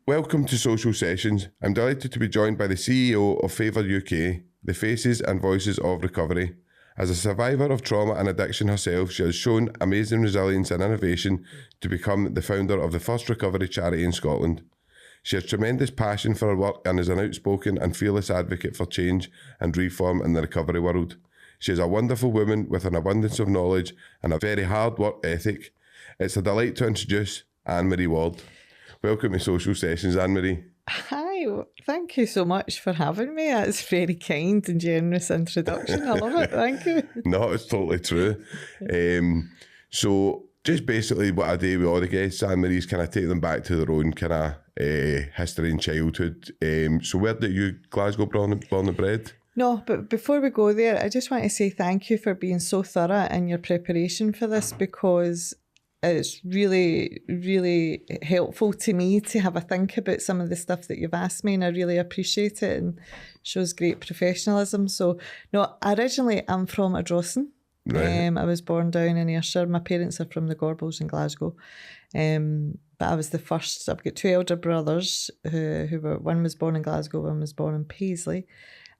Welcome to Social Sessions. I'm delighted to be joined by the CEO of Favour UK, the faces and voices of recovery. As a survivor of trauma and addiction herself, she has shown amazing resilience and innovation to become the founder of the first recovery charity in Scotland. She has tremendous passion for her work and is an outspoken and fearless advocate for change and reform in the recovery world. She is a wonderful woman with an abundance of knowledge and a very hard work ethic. It's a delight to introduce Annemarie Ward. Welcome to Social Sessions, Annemarie. Hi, thank you so much for having me. That's a very kind and generous introduction. I love it, thank you. No, it's totally true. So just basically what I do with all the guests, Annemarie, is kind of take them back to their own kind of history and childhood. So where did you, Glasgow, born and bred? No, but before we go there, I just want to say thank you for being so thorough in your preparation for this, because it's really, really helpful to me to have a think about some of the stuff that you've asked me, and I really appreciate it and shows great professionalism. So, no, originally I'm from Ardrossan. Right. I was born down in Ayrshire. My parents are from the Gorbals in Glasgow. But I was the first. I've got two elder brothers who were, one was born in Glasgow, one was born in Paisley.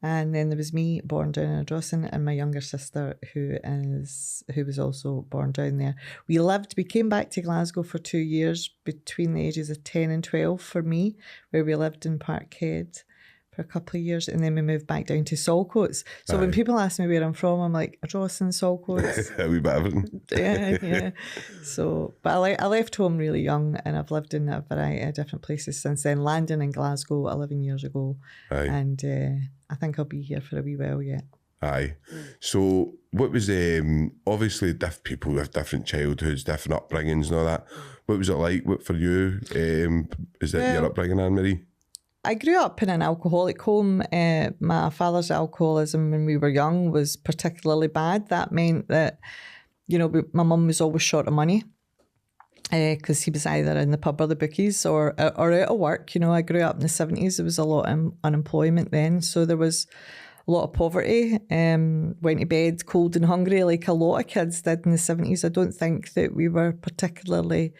And then there was me, born down in Ardrossan, and my younger sister, who was also born down there. We came back to Glasgow for 2 years between the ages of 10 and 12 for me, where we lived in Parkhead for a couple of years, and then we moved back down to Saltcoats. So when people ask me where I'm from, I'm like, Ardrossan, Saltcoats. A wee bit of it. Yeah. So, but I left home really young, and I've lived in a variety of different places since then, landing in Glasgow 11 years ago. Aye. And I think I'll be here for a wee while yet. Aye. So what was, obviously people have different childhoods, different upbringings and all that. What was it like for you? Is that your upbringing, Annemarie? I grew up in an alcoholic home. My father's alcoholism when we were young was particularly bad. That meant that, my mum was always short of money because he was either in the pub or the bookies or out of work. I grew up in the 70s. There was a lot of unemployment then. So there was a lot of poverty. Went to bed cold and hungry like a lot of kids did in the 70s. I don't think that we were particularly...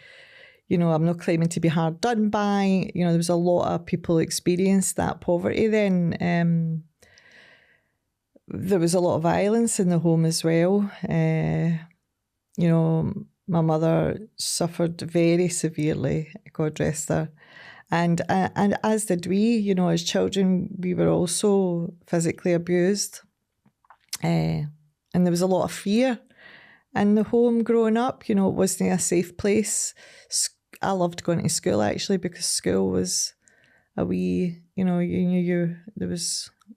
I'm not claiming to be hard done by. There was a lot of people experienced that poverty then. There was a lot of violence in the home as well. My mother suffered very severely, God rest her. And as did we, as children, we were also physically abused. And there was a lot of fear in the home growing up. It wasn't a safe place. I loved going to school actually, because school was a wee, you knew you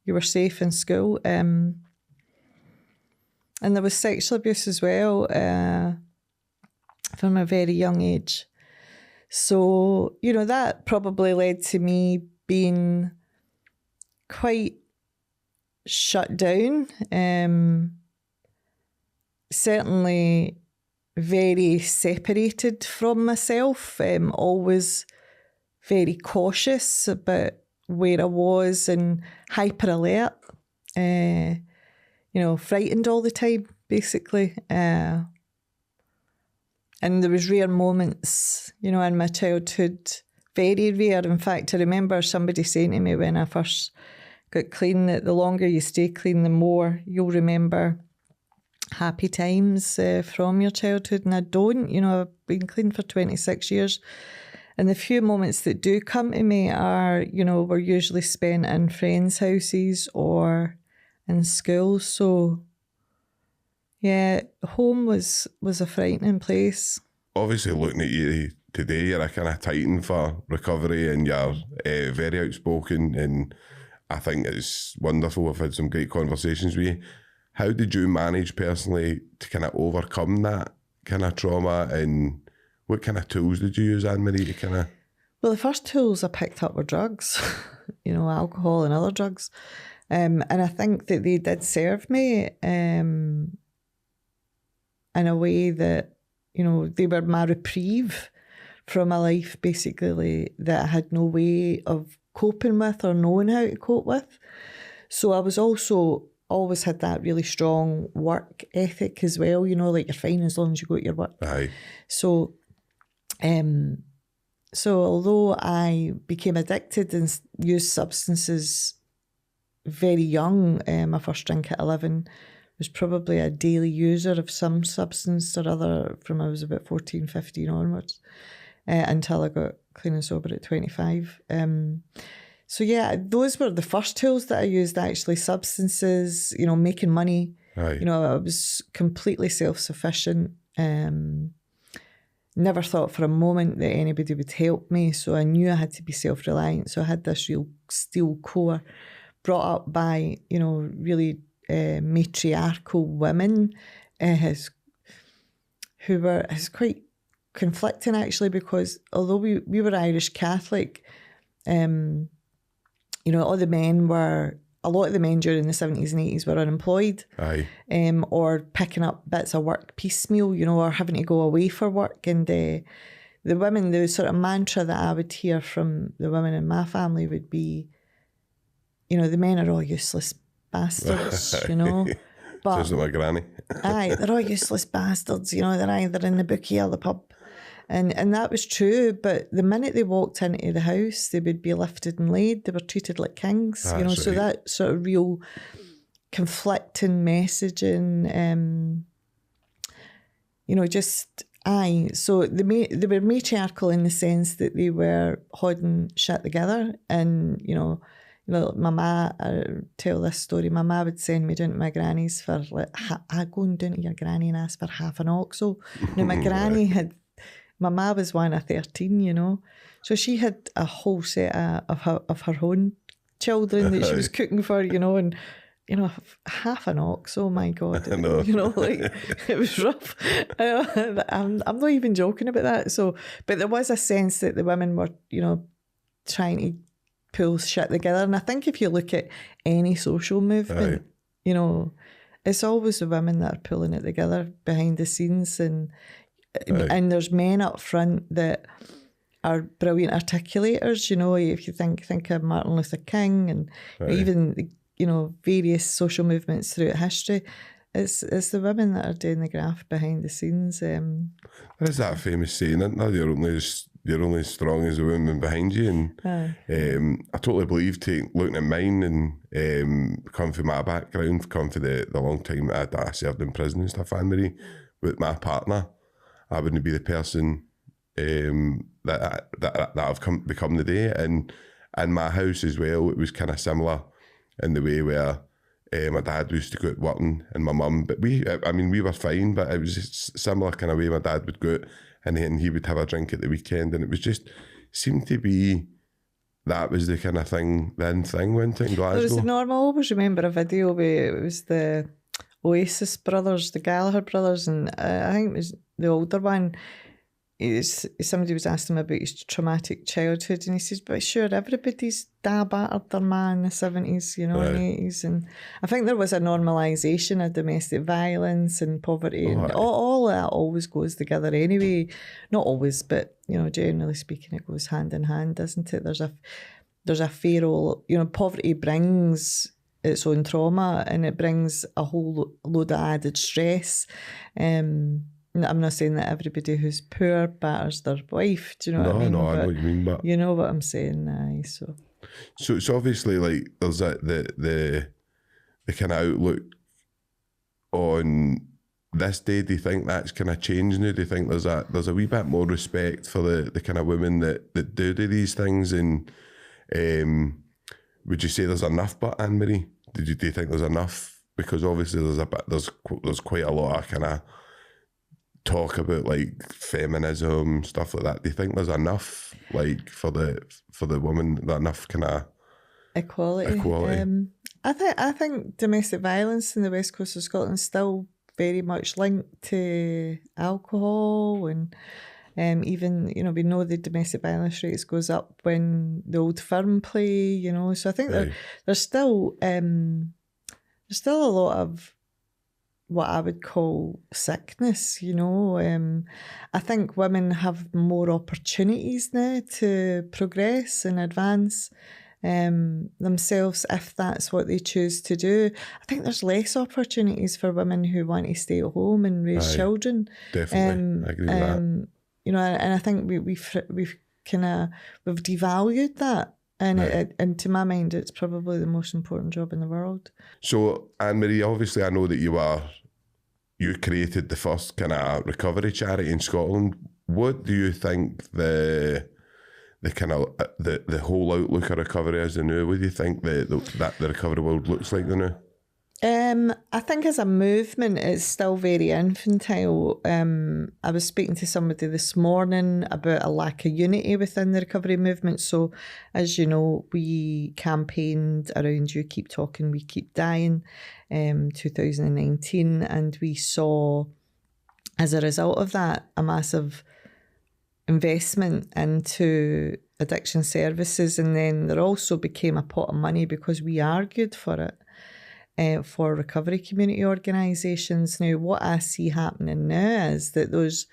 were safe in school. And there was sexual abuse as well from a very young age. So, that probably led to me being quite shut down. Certainly very separated from myself, always very cautious about where I was and hyper alert, frightened all the time, basically. And there was rare moments, in my childhood, very rare. In fact, I remember somebody saying to me when I first got clean that the longer you stay clean, the more you'll remember happy times from your childhood. And I don't, I've been clean for 26 years. And the few moments that do come to me are, were usually spent in friends' houses or in school. So, yeah, home was a frightening place. Obviously, looking at you today, you're a kind of titan for recovery, and you're very outspoken, and I think it's wonderful. I've had some great conversations with you. How did you manage personally to kind of overcome that kind of trauma, and what kind of tools did you use, Annemarie, to kind of... Well, the first tools I picked up were drugs, alcohol and other drugs. And I think that they did serve me in a way that, they were my reprieve from a life, basically, that I had no way of coping with or knowing how to cope with. So I was also... always had that really strong work ethic as well, like you're fine as long as you go to your work. Aye. So So although I became addicted and used substances very young, my first drink at 11, was probably a daily user of some substance or other from I was about 14, 15 onwards, until I got clean and sober at 25. So yeah, those were the first tools that I used, actually, substances, making money. Aye. I was completely self-sufficient. Never thought for a moment that anybody would help me. So I knew I had to be self-reliant. So I had this real steel core brought up by, really matriarchal women who were quite conflicting, actually, because although we were Irish Catholic, a lot of the men during the 70s and 80s were unemployed. Aye. Or picking up bits of work piecemeal, or having to go away for work. And the women, the sort of mantra that I would hear from the women in my family would be, the men are all useless bastards, But Sounds like my granny. aye, they're all useless bastards, they're either in the bookie or the pub. And that was true, but the minute they walked into the house, they would be lifted and laid. They were treated like kings, so right. that sort of real conflicting messaging, So they were matriarchal in the sense that they were holding shit together. And, my ma, I tell this story, my ma would send me down to my granny's for, going down to your granny and ask for half an oxo. Now, my granny my ma was one of 13, so she had a whole set of her own children that she was cooking for, and, half an ox, oh my God, it was rough. I'm not even joking about that. So, but there was a sense that the women were, trying to pull shit together. And I think if you look at any social movement, it's always the women that are pulling it together behind the scenes. And there's men up front that are brilliant articulators. If you think of Martin Luther King and even various social movements throughout history, it's the women that are doing the graft behind the scenes. There's that famous saying, isn't there? You're only as strong as the women behind you. And I totally believe, looking at mine and come from my background, come from the long time I served in prison and stuff, Annemarie, with my partner, I wouldn't be the person that I've become today. And in my house as well, it was kind of similar in the way where my dad used to go out working and my mum, but we were fine, but it was just similar kind of way. My dad would go out and then he would have a drink at the weekend, and it was just seemed to be that was the kind of thing went to in Glasgow. There was normal. I always remember a video where it was the Oasis brothers, the Gallagher brothers, and I think it was the older one. Somebody was asking him about his traumatic childhood, and he says, but sure, everybody's battered their man in the 70s, and 80s. And I think there was a normalisation of domestic violence and poverty, and all that always goes together anyway. Not always, but, generally speaking, it goes hand in hand, doesn't it? There's a feral, poverty brings its own trauma, and it brings a whole load of added stress. I'm not saying that everybody who's poor batters their wife. Do you know what I mean? No, I know what you mean, but you know what I'm saying. So it's obviously like there's the kind of outlook on this day. Do you think that's kind of changed now? Do you think there's a wee bit more respect for the kind of women that do these things? And would you say there's enough? But Annemarie, do you think there's enough? Because obviously there's quite a lot of kind of talk about like feminism, stuff like that. Do you think there's enough like for the woman, that enough kind of equality? I think domestic violence in the West Coast of Scotland is still very much linked to alcohol, and even we know the domestic violence rates goes up when the Old Firm play. So I think there's still a lot of what I would call sickness, I think women have more opportunities now to progress and advance themselves if that's what they choose to do. I think there's less opportunities for women who want to stay at home and raise children. Definitely, I agree with that. And I think we've we've devalued that. And Right. and to my mind, it's probably the most important job in the world. So, Annemarie, obviously I know that you created the first kind of recovery charity in Scotland. What do you think the kind of the whole outlook of recovery is now? What do you think that the recovery world looks like now? I think as a movement, it's still very infantile. I was speaking to somebody this morning about a lack of unity within the recovery movement. So, as you know, we campaigned around You Keep Talking, We Keep Dying, 2019, and we saw, as a result of that, a massive investment into addiction services, and then there also became a pot of money because we argued for it. For recovery community organisations. Now, what I see happening now is that those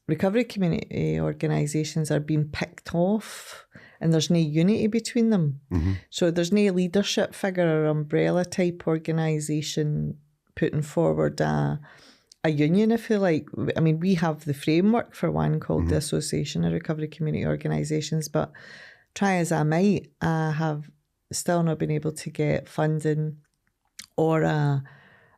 recovery community organisations are being picked off and there's no unity between them. Mm-hmm. So there's no leadership figure or umbrella type organisation putting forward a union, if you like. I mean, we have the framework for one called the Association of Recovery Community Organisations, but try as I might, I have still not been able to get funding or a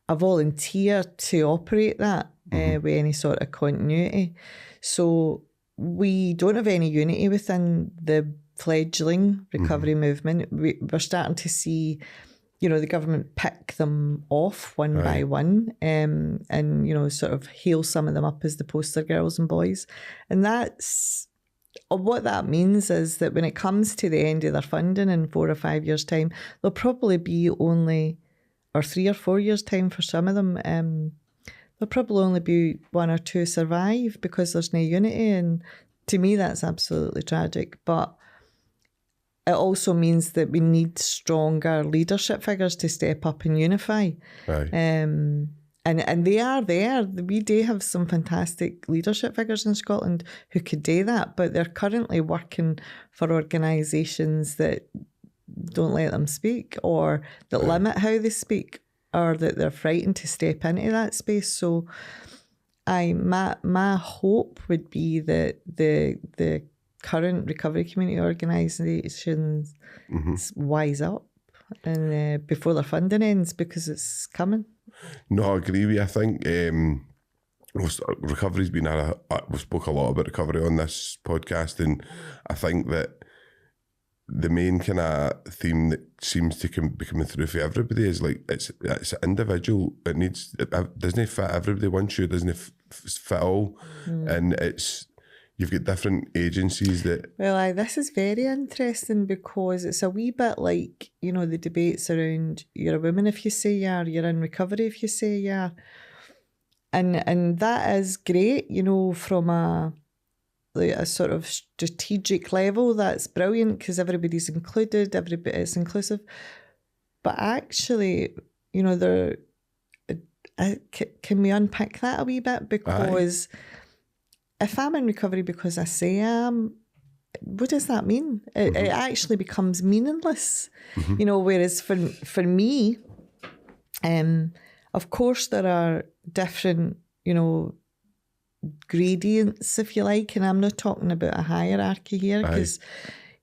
volunteer to operate that with any sort of continuity. So we don't have any unity within the fledgling recovery movement. We're starting to see, the government pick them off one by one and, sort of hail some of them up as the poster girls and boys. And that's... what that means is that when it comes to the end of their funding in 4 or 5 years' time, there'll probably be only, or 3 or 4 years' time for some of them, there'll probably only be 1 or 2 survive because there's no unity. And to me, that's absolutely tragic. But it also means that we need stronger leadership figures to step up and unify. Right. And they are there. We do have some fantastic leadership figures in Scotland who could do that, but they're currently working for organisations that don't let them speak or that limit how they speak or that they're frightened to step into that space. So my hope would be that the current recovery community organisations wise up and before their funding ends, because it's coming. No, I agree with you. I think recovery's been we spoke a lot about recovery on this podcast, and I think that the main kind of theme that seems to be coming through for everybody is like it's individual. It doesn't fit everybody. One shoe doesn't fit all, and you've got different agencies that... Well, this is very interesting because it's a wee bit like, the debates around you're a woman if you say you are, you're in recovery if you say you are. And that is great, from a sort of strategic level. That's brilliant because everybody's included, it's inclusive. But actually, can we unpick that a wee bit? Because... if I'm in recovery because I say I am, what does that mean? It actually becomes meaningless, whereas for me, of course there are different, gradients, if you like, and I'm not talking about a hierarchy here because,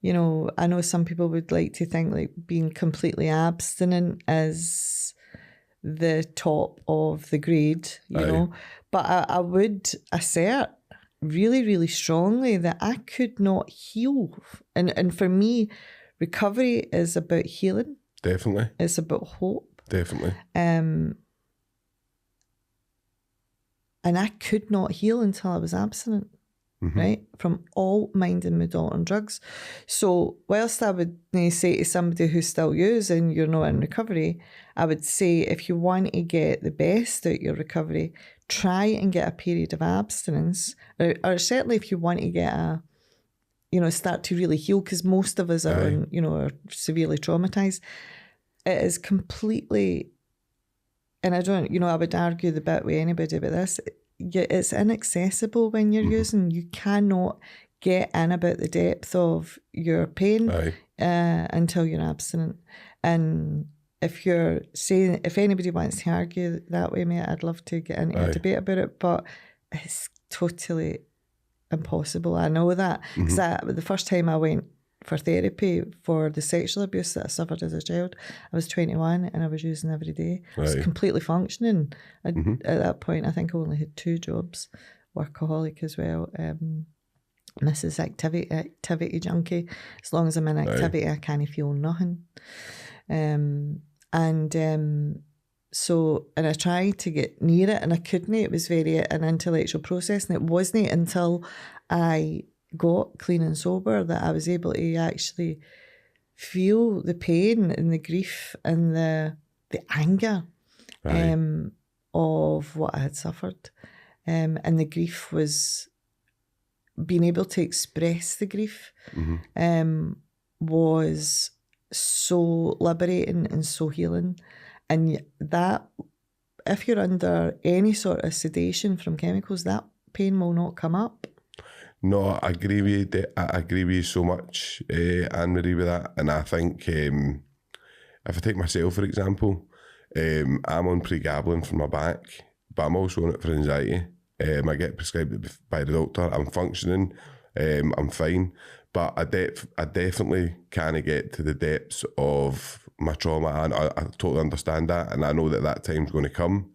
I know some people would like to think like being completely abstinent is the top of the grade, know, but I would assert really, really strongly that I could not heal. And for me, recovery is about healing. Definitely. It's about hope. Definitely. And I could not heal until I was abstinent, right? From all mind and mood altering drugs. So whilst I would say to somebody who's still using, you're not in recovery, I would say if you want to get the best out your recovery, try and get a period of abstinence, or certainly if you want to get start to really heal, because most of us are, are severely traumatized. It is completely, and I don't, I would argue the bit with anybody about this, it's inaccessible when you're using. You cannot get in about the depth of your pain until you're abstinent. And if you're saying, if anybody wants to argue that way, mate, I'd love to get into a debate about it, but it's totally impossible. I know that because the first time I went for therapy for the sexual abuse that I suffered as a child, I was 21 and I was using every day. I was completely functioning. At that point, I think I only had 2 jobs, workaholic as well, Mrs. Activity junkie. As long as I'm in activity, I can't feel nothing. So I tried to get near it and I couldn't. It was very an intellectual process, and it wasn't until I got clean and sober that I was able to actually feel the pain and the grief and the anger of what I had suffered. And the grief was being able to express the grief was so liberating and so healing. And that, if you're under any sort of sedation from chemicals, that pain will not come up. No, I agree with you. I agree with you so much, Annemarie, with that. And I think if I take myself, for example, I'm on pregabalin for my back, but I'm also on it for anxiety. I get prescribed it by the doctor. I'm functioning. I'm fine. But I definitely can't get to the depths of my trauma. And I totally understand that. And I know that time's going to come.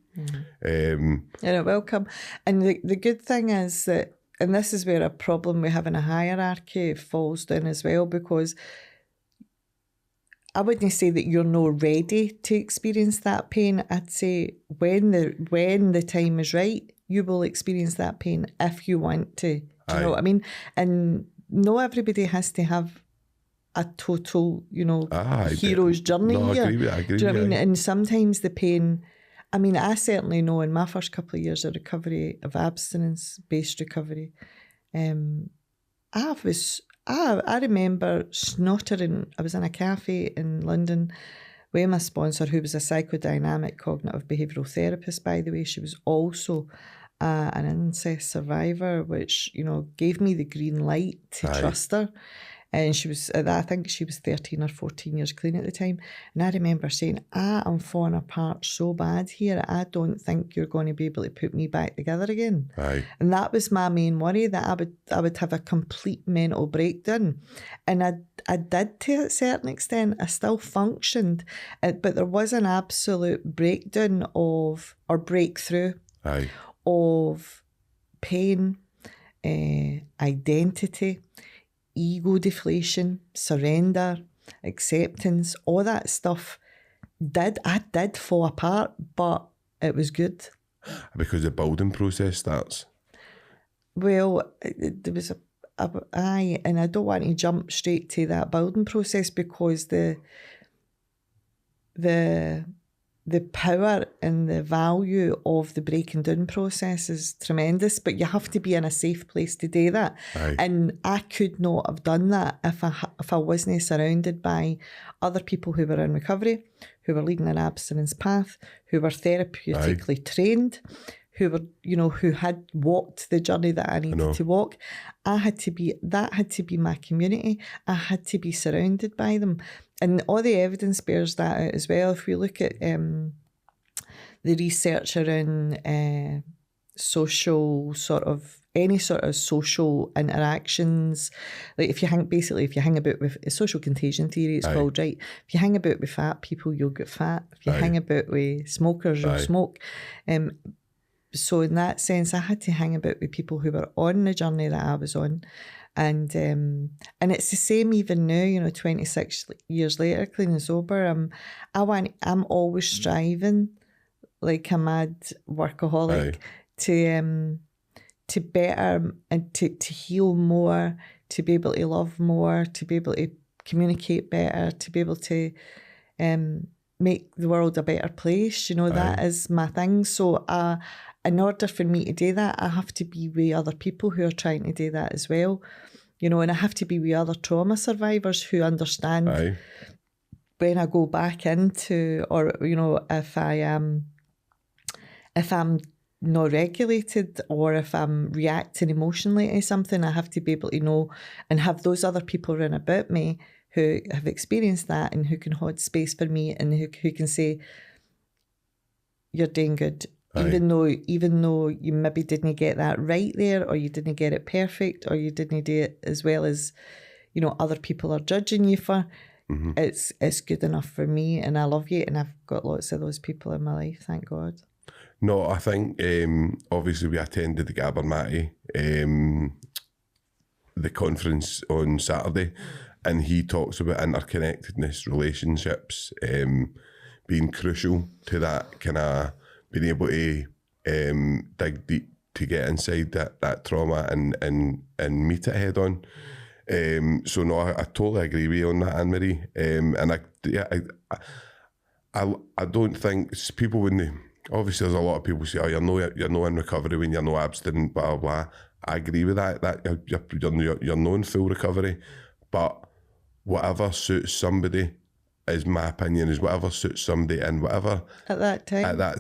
And it will come. And the good thing is that, and this is where a problem we have in a hierarchy falls down as well, because I wouldn't say that you're not ready to experience that pain. I'd say when the time is right, you will experience that pain if you want to. Do you know what I mean? And not everybody has to have a total, hero's journey. No, I agree with that. Do you know what I mean? And sometimes the pain, I mean, I certainly know in my first couple of years of recovery, of abstinence-based recovery, I remember snottering. I was in a cafe in London with my sponsor, who was a psychodynamic cognitive behavioural therapist, by the way. She was also an incest survivor, which, gave me the green light to trust her. And she was, I think she was 13 or 14 years clean at the time. And I remember saying, I am falling apart so bad here. I don't think you're going to be able to put me back together again. And that was my main worry, that I would have a complete mental breakdown. And I did to a certain extent. I still functioned. But there was an absolute breakdown or breakthrough of pain, identity, ego deflation, surrender, acceptance, all that stuff I did fall apart, but it was good. Because the building process starts. Well, there was and I don't want to jump straight to that building process, because the power and the value of the breaking down process is tremendous, but you have to be in a safe place to do that. And I could not have done that if I wasn't surrounded by other people who were in recovery, who were leading an abstinence path, who were therapeutically trained, who were, who had walked the journey that I needed to walk. That had to be my community. I had to be surrounded by them. And all the evidence bears that out as well. If we look at the research around any sort of social interactions, like if you hang about with social contagion theory, it's called, right? If you hang about with fat people, you'll get fat. If you hang about with smokers, you'll smoke. So in that sense, I had to hang about with people who were on the journey that I was on. And it's the same even now, 26 years later, clean and sober. I'm always striving, like a mad workaholic, to better and to heal more, to be able to love more, to be able to communicate better, to be able to make the world a better place. That is my thing. So in order for me to do that, I have to be with other people who are trying to do that as well. And I have to be with other trauma survivors who understand when I go back into, or, if I'm not regulated, or if I'm reacting emotionally to something, I have to be able to know and have those other people around about me who have experienced that and who can hold space for me and who can say, you're doing good. Even though you maybe didn't get that right there, or you didn't get it perfect, or you didn't do it as well as, you know, other people are judging you for, it's good enough for me, and I love you, and I've got lots of those people in my life, thank God. No, I think obviously we attended the Gabermatty, the conference on Saturday, and he talks about interconnectedness, relationships, being crucial to that, kind of being able to dig deep to get inside that trauma and meet it head on. So no, I totally agree with you on that, Annemarie. And I don't think people, when they, obviously there's a lot of people say, oh, you're no in recovery when you're no abstinent, blah, blah, blah. I agree with that you're no in full recovery, but whatever suits somebody, is my opinion, is whatever suits somebody and whatever at that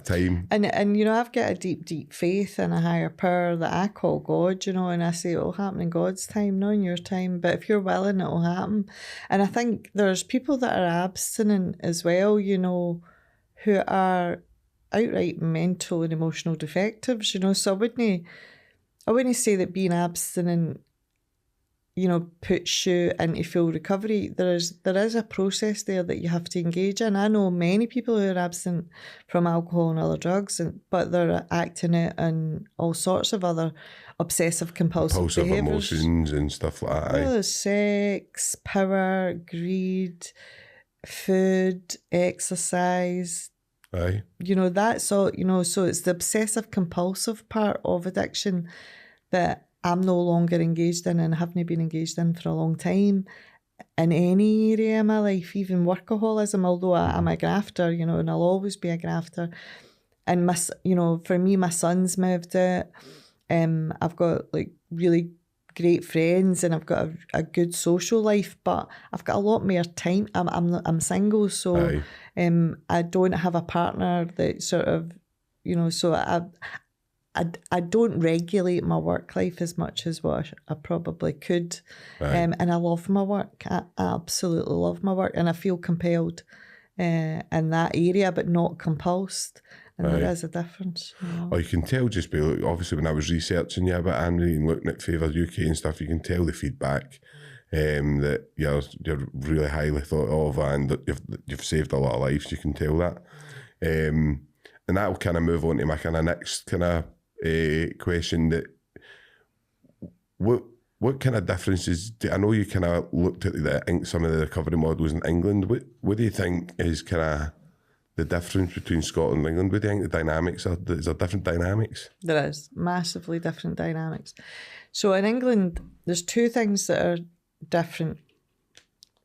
time. And you know, I've got a deep faith in a higher power that I call God, you know, and I say it'll happen in God's time, not in your time, but if you're willing, it'll happen. And I think there's people that are abstinent as well, you know, who are outright mental and emotional defectives, you know, so I wouldn't say that being abstinent, you know, puts you into full recovery. There is a process there that you have to engage in. I know many people who are abstinent from alcohol and other drugs, but they're acting it in all sorts of other obsessive compulsive behaviours. Emotions and stuff like that. Well, there's sex, power, greed, food, exercise. Aye. You know, that's all, you know, so it's the obsessive compulsive part of addiction that I'm no longer engaged in and haven't been engaged in for a long time in any area of my life, even workaholism, although I'm a grafter, you know, and I'll always be a grafter. And you know, for me, my son's moved out. I've got like really great friends and I've got a good social life, but I've got a lot more time. I'm single, so I don't have a partner that sort of, you know, so I don't regulate my work life as much as what I probably could. And I love my work. I absolutely love my work, and I feel compelled in that area, but not compulsed. And there is a difference. You know? Oh, you can tell just by, obviously when I was researching you about Annemarie and looking at Favour UK and stuff, you can tell the feedback that you're really highly thought of, and that you've saved a lot of lives. You can tell that. And that will kind of move on to my kind of next kind of question, that what kind of differences I know you kind of looked at some of the recovery models in England. What do you think is kind of the difference between Scotland and England? What do you think the dynamics are? Is there different dynamics? There is massively different dynamics. So in England, there's two things that are different.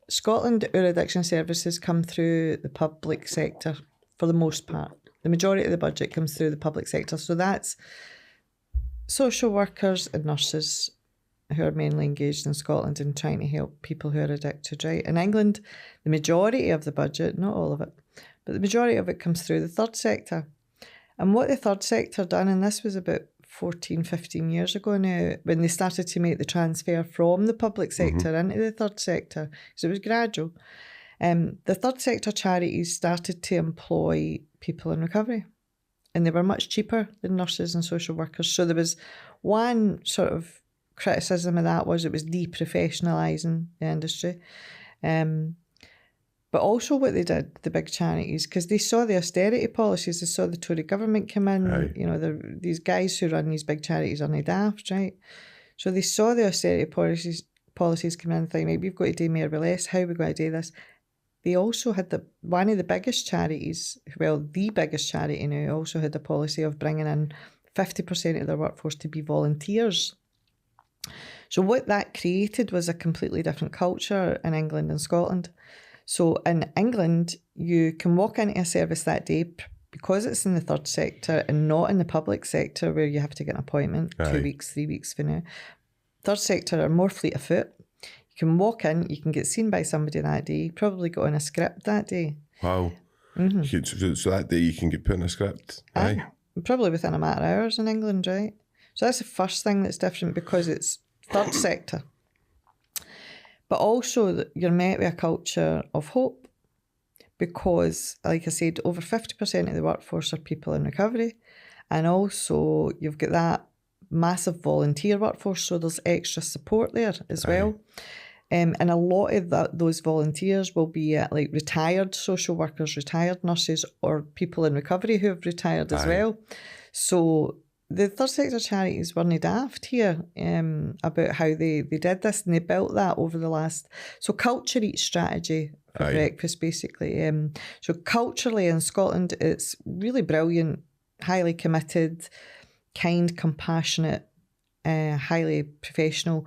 Scotland, our addiction services come through the public sector for the most part. The majority of the budget comes through the public sector. So that's social workers and nurses who are mainly engaged in Scotland and trying to help people who are addicted, right? In England, the majority of the budget, not all of it, but the majority of it comes through the third sector. And what the third sector done, and this was about 14, 15 years ago now, when they started to make the transfer from the public sector into the third sector, because it was gradual, the third sector charities started to employ people in recovery, and they were much cheaper than nurses and social workers. So there was one sort of criticism of that was it was deprofessionalising the industry. But also what they did, the big charities, because they saw the austerity policies, they saw the Tory government come in, you know, these guys who run these big charities are not daft, right? So they saw the austerity policies come in and think, right, we've got to do more with less, how are we going to do this? They also had one of the biggest charities, well, the biggest charity now, also had the policy of bringing in 50% of their workforce to be volunteers. So what that created was a completely different culture in England and Scotland. So in England, you can walk into a service that day because it's in the third sector and not in the public sector where you have to get an appointment 2 weeks, 3 weeks for now. Third sector are more fleet of foot. You can walk in, you can get seen by somebody that day, probably got on a script that day. Wow. So that day you can get put on a script? Aye. Probably within a matter of hours in England, right? So that's the first thing that's different because it's third sector. But also you're met with a culture of hope because, like I said, over 50% of the workforce are people in recovery. And also you've got that massive volunteer workforce, so there's extra support there as well. And a lot of those volunteers will be like retired social workers, retired nurses, or people in recovery who have retired as well. So the third sector charities weren't daft here about how they did this, and they built that over the last... So culture eats strategy for breakfast, basically. So culturally in Scotland, it's really brilliant, highly committed, kind, compassionate, highly professional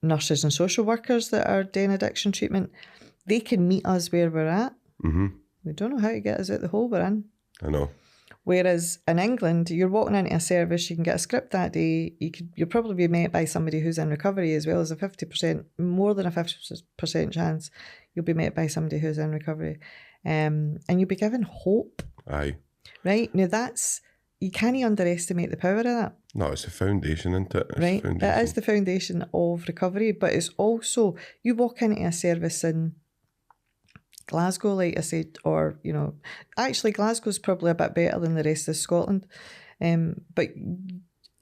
nurses and social workers that are doing addiction treatment. They can meet us where we're at. Mm-hmm. We don't know how to get us out the hole we're in. I know. Whereas in England, you're walking into a service, you can get a script that day, you'll probably be met by somebody who's in recovery, as well as more than a 50% chance you'll be met by somebody who's in recovery. And you'll be given hope. Aye. Right? Now you can't underestimate the power of that. No, it's the foundation, isn't it? Right. It is the foundation of recovery, but it's also, you walk into a service in Glasgow, like I said, or, actually Glasgow's probably a bit better than the rest of Scotland. But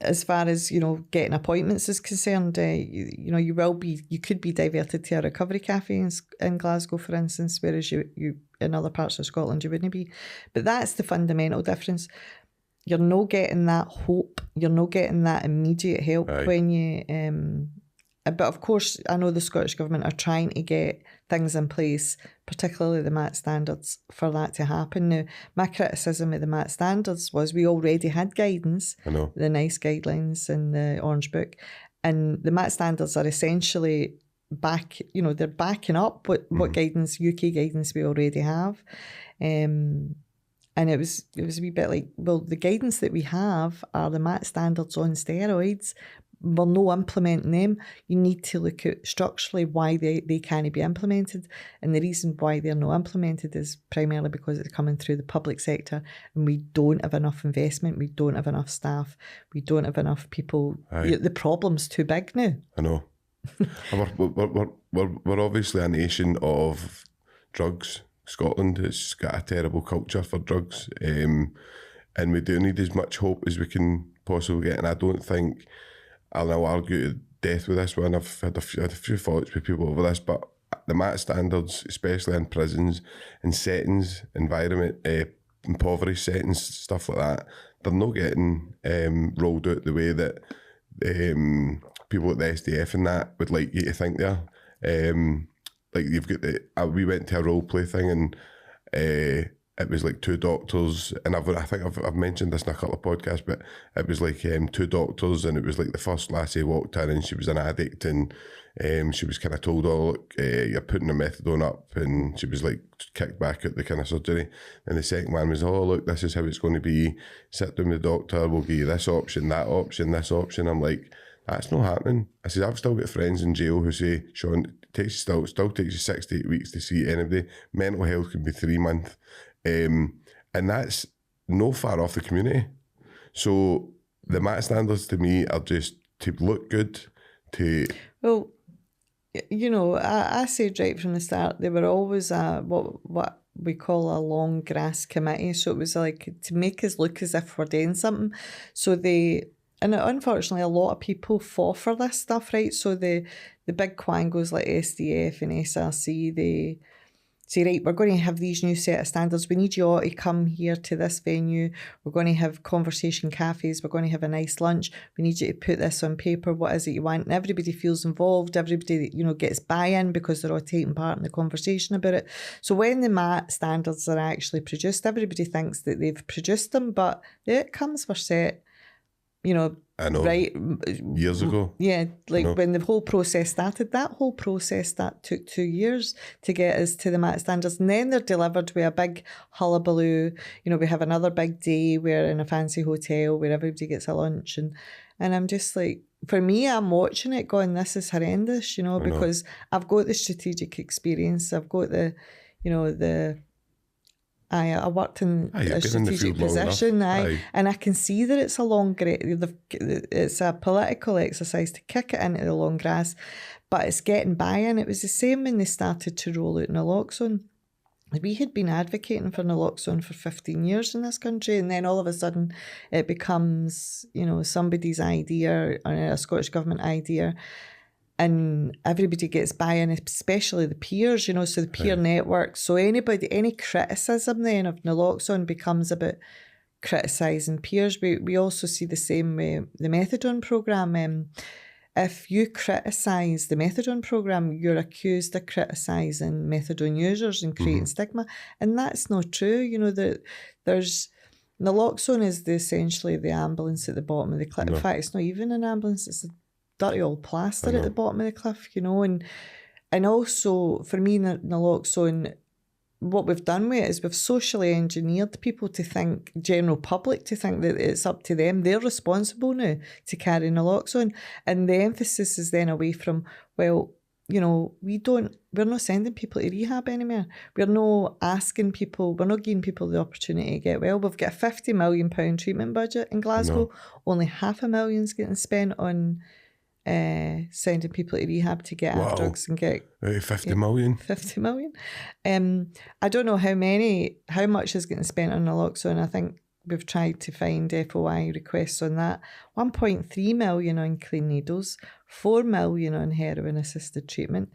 as far as, getting appointments is concerned, you could be diverted to a recovery cafe in Glasgow, for instance, whereas you in other parts of Scotland, you wouldn't be. But that's the fundamental difference. You're not getting that hope. You're not getting that immediate help when you... but of course, I know the Scottish Government are trying to get things in place, particularly the MAT standards, for that to happen. Now, my criticism of the MAT standards was we already had guidance, the NICE guidelines in the Orange Book, and the MAT standards are essentially they're backing up what guidance, UK guidance we already have. And it was a wee bit like, well, the guidance that we have are the MAT standards on steroids. We're not implementing them. You need to look at structurally why they can't be implemented. And the reason why they're not implemented is primarily because it's coming through the public sector, and we don't have enough investment. We don't have enough staff. We don't have enough people. The problem's too big now. I know. we're obviously a nation of drugs. Scotland has got a terrible culture for drugs, and we do need as much hope as we can possibly get. And I don't think I'll argue to death with this one. I've had a few thoughts with people over this, but the MAT standards, especially in prisons and settings, environment, impoverished settings, stuff like that, they're not getting rolled out the way that people at the SDF and that would like you to think they are. Like you've got we went to a role play thing, and it was like two doctors, and I think I've mentioned this in a couple of podcasts, but it was like two doctors, and it was like the first lassie walked in, and she was an addict, and she was kind of told, oh look, you're putting the methadone up, and she was like kicked back at the kind of surgery. And the second one was, oh look, this is how it's going to be, sit down with the doctor, we'll give you this option, that option, this option. I'm like, that's not happening. I said, I've still got friends in jail who say, Sean, it still takes you 6 to 8 weeks to see anybody. Mental health can be 3 months. And that's no far off the community. So the MAT standards to me are just to look good, to... Well, I said right from the start, they were always what we call a long grass committee. So it was like to make us look as if we're doing something. So and unfortunately, a lot of people fall for this stuff, right? So the big quangos like SDF and SRC, they say, right, we're going to have these new set of standards. We need you all to come here to this venue. We're going to have conversation cafes. We're going to have a nice lunch. We need you to put this on paper. What is it you want? And everybody feels involved. Everybody, gets buy-in because they're all taking part in the conversation about it. So when the MAT standards are actually produced, everybody thinks that they've produced them, but the outcomes were set, I know, right? Years ago. Yeah, when the whole process started, that whole process that took 2 years to get us to the MAT standards. And then they're delivered with a big hullabaloo. We have another big day where in a fancy hotel where everybody gets a lunch. And I'm just like, for me, I'm watching it going, this is horrendous, because I've got the strategic experience. I've got I worked in a strategic position, and I can see that it's it's a political exercise to kick it into the long grass, but it's getting buy-in. It was the same when they started to roll out naloxone. We had been advocating for naloxone for 15 years in this country, and then all of a sudden it becomes, somebody's idea or a Scottish Government idea, and everybody gets buy-in, especially the peers, so the peer network. So any criticism then of naloxone becomes about criticising peers. We also see the same with the methadone programme. If you criticise the methadone programme, you're accused of criticising methadone users and creating stigma. And that's not true. That there's naloxone is essentially the ambulance at the bottom of the cliff. No. In fact, it's not even an ambulance, it's a dirty old plaster at the bottom of the cliff, And also, for me, naloxone, what we've done with it is we've socially engineered people to think, general public, to think that it's up to them. They're responsible now to carry naloxone. And the emphasis is then away from, well, we're not sending people to rehab anymore. We're not giving people the opportunity to get well. We've got a £50 million treatment budget in Glasgow. Only £500,000's getting spent on sending people to rehab to get off drugs and get 50 million. 50 million. I don't know how much is getting spent on naloxone. I think we've tried to find FOI requests on that. 1.3 million on clean needles, 4 million on heroin assisted treatment.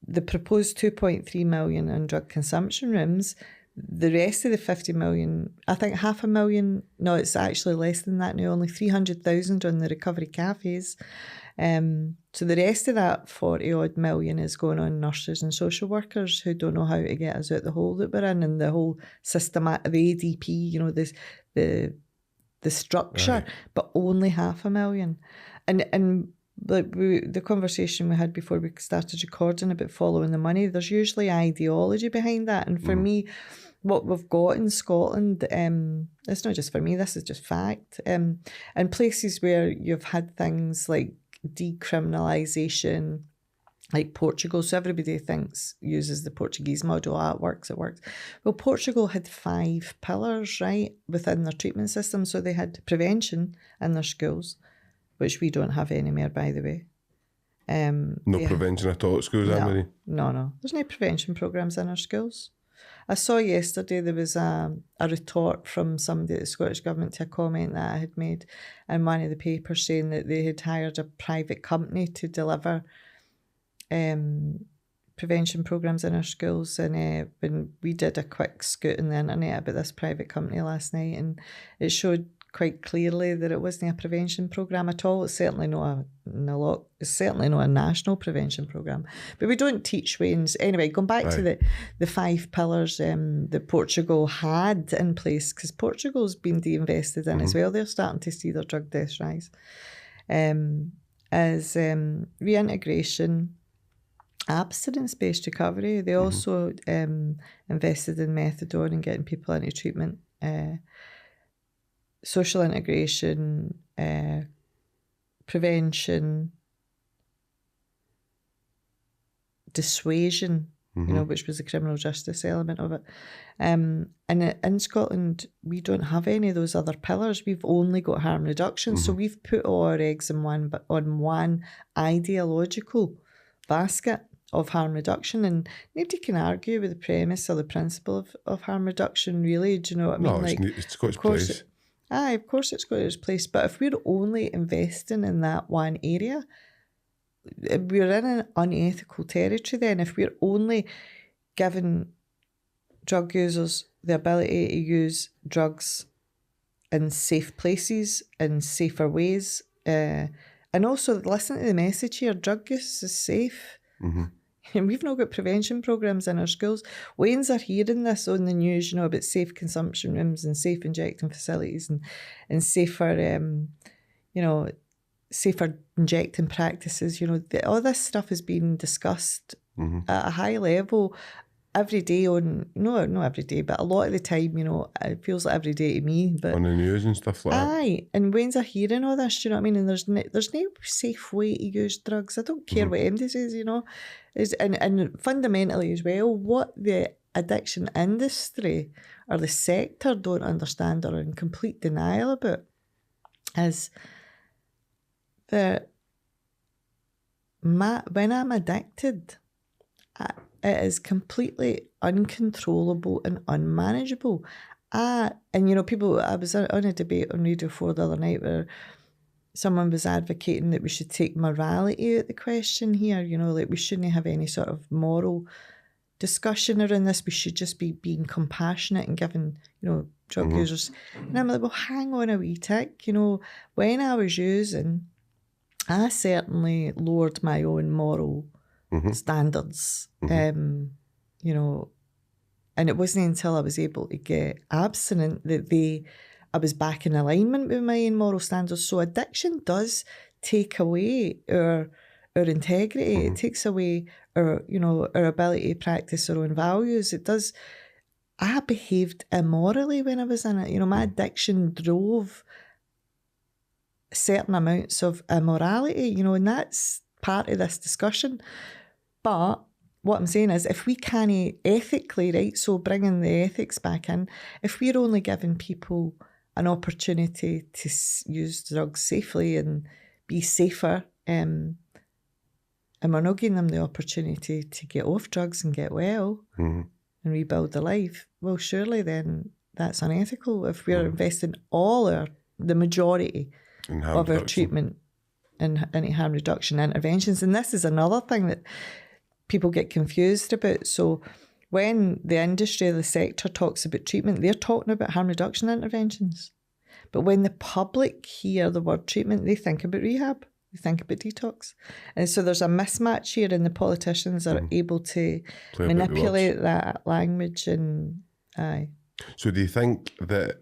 The proposed 2.3 million on drug consumption rooms. The rest of the 50 million, I think $500,000, no, it's actually less than that now, only 300,000 on the recovery cafes. So the rest of that 40 odd million is going on nurses and social workers who don't know how to get us out the hole that we're in, and the whole system, the ADP, the structure, but only $500,000. And like the conversation we had before we started recording about following the money, there's usually ideology behind that. And for me, what we've got in Scotland, it's not just for me, this is just fact. And places where you've had things like decriminalisation, like Portugal, so everybody uses the Portuguese model, it works. Well, Portugal had 5 pillars, right, within their treatment system. So they had prevention in their schools, which we don't have anymore, by the way. No prevention at all at schools, Annemarie? No. There's no prevention programmes in our schools. I saw yesterday there was a retort from somebody at the Scottish Government to a comment that I had made in one of the papers saying that they had hired a private company to deliver prevention programmes in our schools. And when we did a quick scoot on the internet about this private company last night, and it showed quite clearly that it wasn't a prevention programme at all. It's certainly not a national prevention programme. But we don't teach ways. Anyway, going back to the 5 pillars that Portugal had in place, because Portugal's been de-invested in as well. They're starting to see their drug deaths rise. As reintegration, abstinence-based recovery. They also invested in methadone and getting people into treatment. Social integration, prevention, dissuasion, which was the criminal justice element of it. And in Scotland, we don't have any of those other pillars. We've only got harm reduction. So we've put all our eggs on one ideological basket of harm reduction, and nobody can argue with the premise or the principle of harm reduction, really. Do you know what I mean? No, it's got its place. Of course it's got its place, but if we're only investing in that one area, we're in an unethical territory then. If we're only giving drug users the ability to use drugs in safe places, in safer ways, and also listen to the message here, drug use is safe. And we've not got prevention programmes in our schools. Waynes are hearing this on the news, about safe consumption rooms and safe injecting facilities and safer, safer injecting practices. All this stuff is being discussed at a high level every day not every day, but a lot of the time, it feels like every day to me. But on the news and stuff like that. And Waynes are hearing all this, do you know what I mean? And there's no safe way to use drugs. I don't care what MD says, and fundamentally as well, what the addiction industry or the sector don't understand or are in complete denial about is that when I'm addicted, It is completely uncontrollable and unmanageable. And, you know, I was on a debate on Radio 4 the other night where someone was advocating that we should take morality out the question here, you know, like we shouldn't have any sort of moral discussion around this. We should just be being compassionate and giving, you know, drug users. And I'm like, well, hang on a wee tick. You know, when I was using, I certainly lowered my own moral standards, you know, and it wasn't until I was able to get abstinent that I was back in alignment with my own moral standards. So addiction does take away our integrity. It takes away our, you know, our ability to practice our own values. It does. I behaved immorally when I was in it. You know, my addiction drove certain amounts of immorality, you know, and that's part of this discussion. But what I'm saying is, if we can't ethically, right, so bringing the ethics back in, if we're only giving people an opportunity to use drugs safely and be safer, and we're not giving them the opportunity to get off drugs and get well and rebuild their life, well, surely then that's unethical. If we're investing the majority of our treatment into harm reduction interventions. And this is another thing that people get confused about. So when the industry, the sector talks about treatment, they're talking about harm reduction interventions. But when the public hear the word treatment, they think about rehab, they think about detox. And so there's a mismatch here, and the politicians are able to manipulate that language. And So do you think that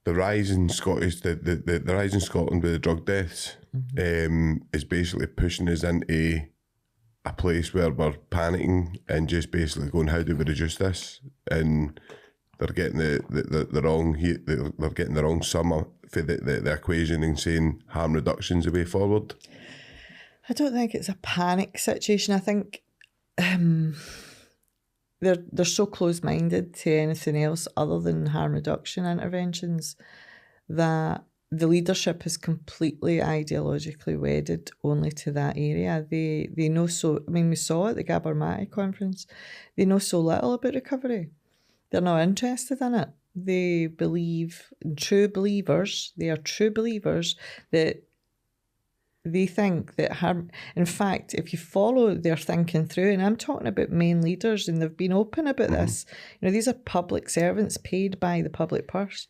the rise in Scottish, the rise in Scotland with the drug deaths is basically pushing us into a place where we're panicking and just basically going, how do we reduce this? And they're getting the wrong sum for the equation and saying harm reduction's the way forward? I don't think it's a panic situation. I think they're so close-minded to anything else other than harm reduction interventions that the leadership is completely ideologically wedded only to that area. They know so, I mean, we saw at the Gabarmati conference, they know so little about recovery. They're not interested in it. They believe, true believers, they are true believers that they think that harm, in fact, if you follow their thinking through, and I'm talking about main leaders, and they've been open about this, you know, these are public servants paid by the public purse.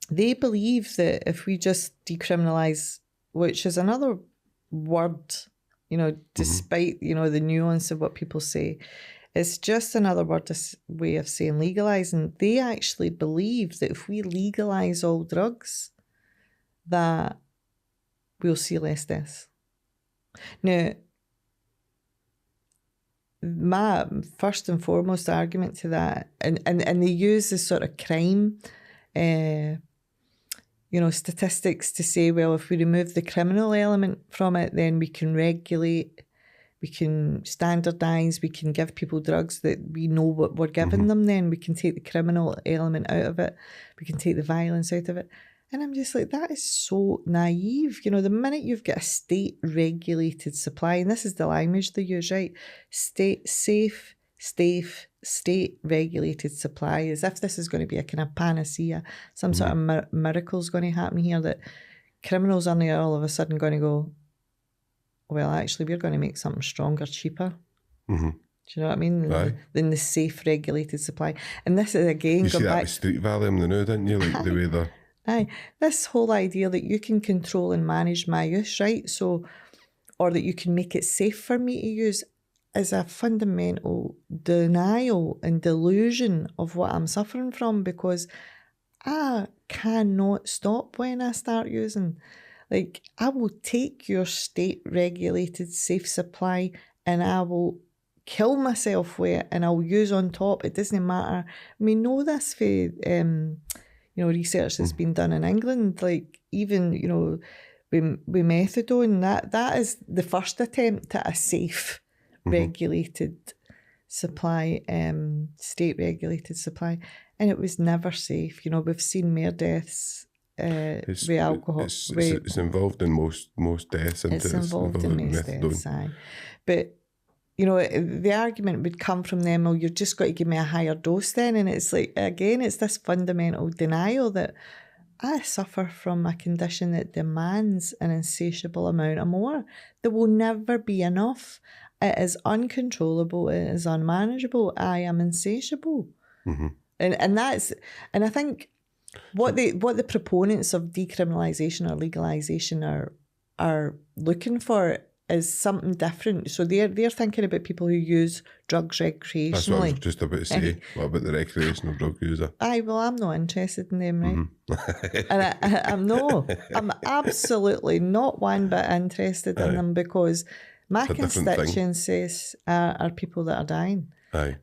They believe that if we just decriminalise, which is another word, you know, despite, you know, the nuance of what people say, it's just another way of saying legalising. They actually believe that if we legalise all drugs, that we'll see less deaths. Now, my first and foremost argument to that, and they use this sort of crime, you know, statistics to say, well, if we remove the criminal element from it, then we can regulate, we can standardise, we can give people drugs that we know what we're giving them. Then we can take the criminal element out of it, we can take the violence out of it. And I'm just like, that is so naive. You know, the minute you've got a state-regulated supply, and this is the language they use, right? State-regulated supply, as if this is going to be a kind of panacea, some sort of miracle's going to happen here, that criminals aren't all of a sudden going to go, well, actually, we're going to make something stronger, cheaper. Do you know what I mean? Than the safe, regulated supply. And this is, again, you see that with Street Valium, they know, didn't you? Like the way they're... Aye, this whole idea that you can control and manage my use, right? So, or that you can make it safe for me to use, is a fundamental denial and delusion of what I'm suffering from, because I cannot stop when I start using. Like, I will take your state-regulated safe supply and I will kill myself with it and I'll use on top. It doesn't matter. We know this for... you know, research that's been done in England, like even, you know, with methadone, that is the first attempt at a safe, regulated supply, state-regulated supply, and it was never safe. You know, we've seen more deaths with alcohol. It's involved in most deaths. It's involved in most deaths, aye. But the argument would come from them, oh, you've just got to give me a higher dose then. And it's like, again, it's this fundamental denial that I suffer from a condition that demands an insatiable amount of more. There will never be enough. It is uncontrollable. It is unmanageable. I am insatiable. Mm-hmm. And I think what the proponents of decriminalisation or legalisation are looking for is something different. So they're thinking about people who use drugs recreationally. That's what I was just about to say. What about the recreational drug user? Well, I'm not interested in them, right? And I'm absolutely not one bit interested in them, because my constituencies are people that are dying.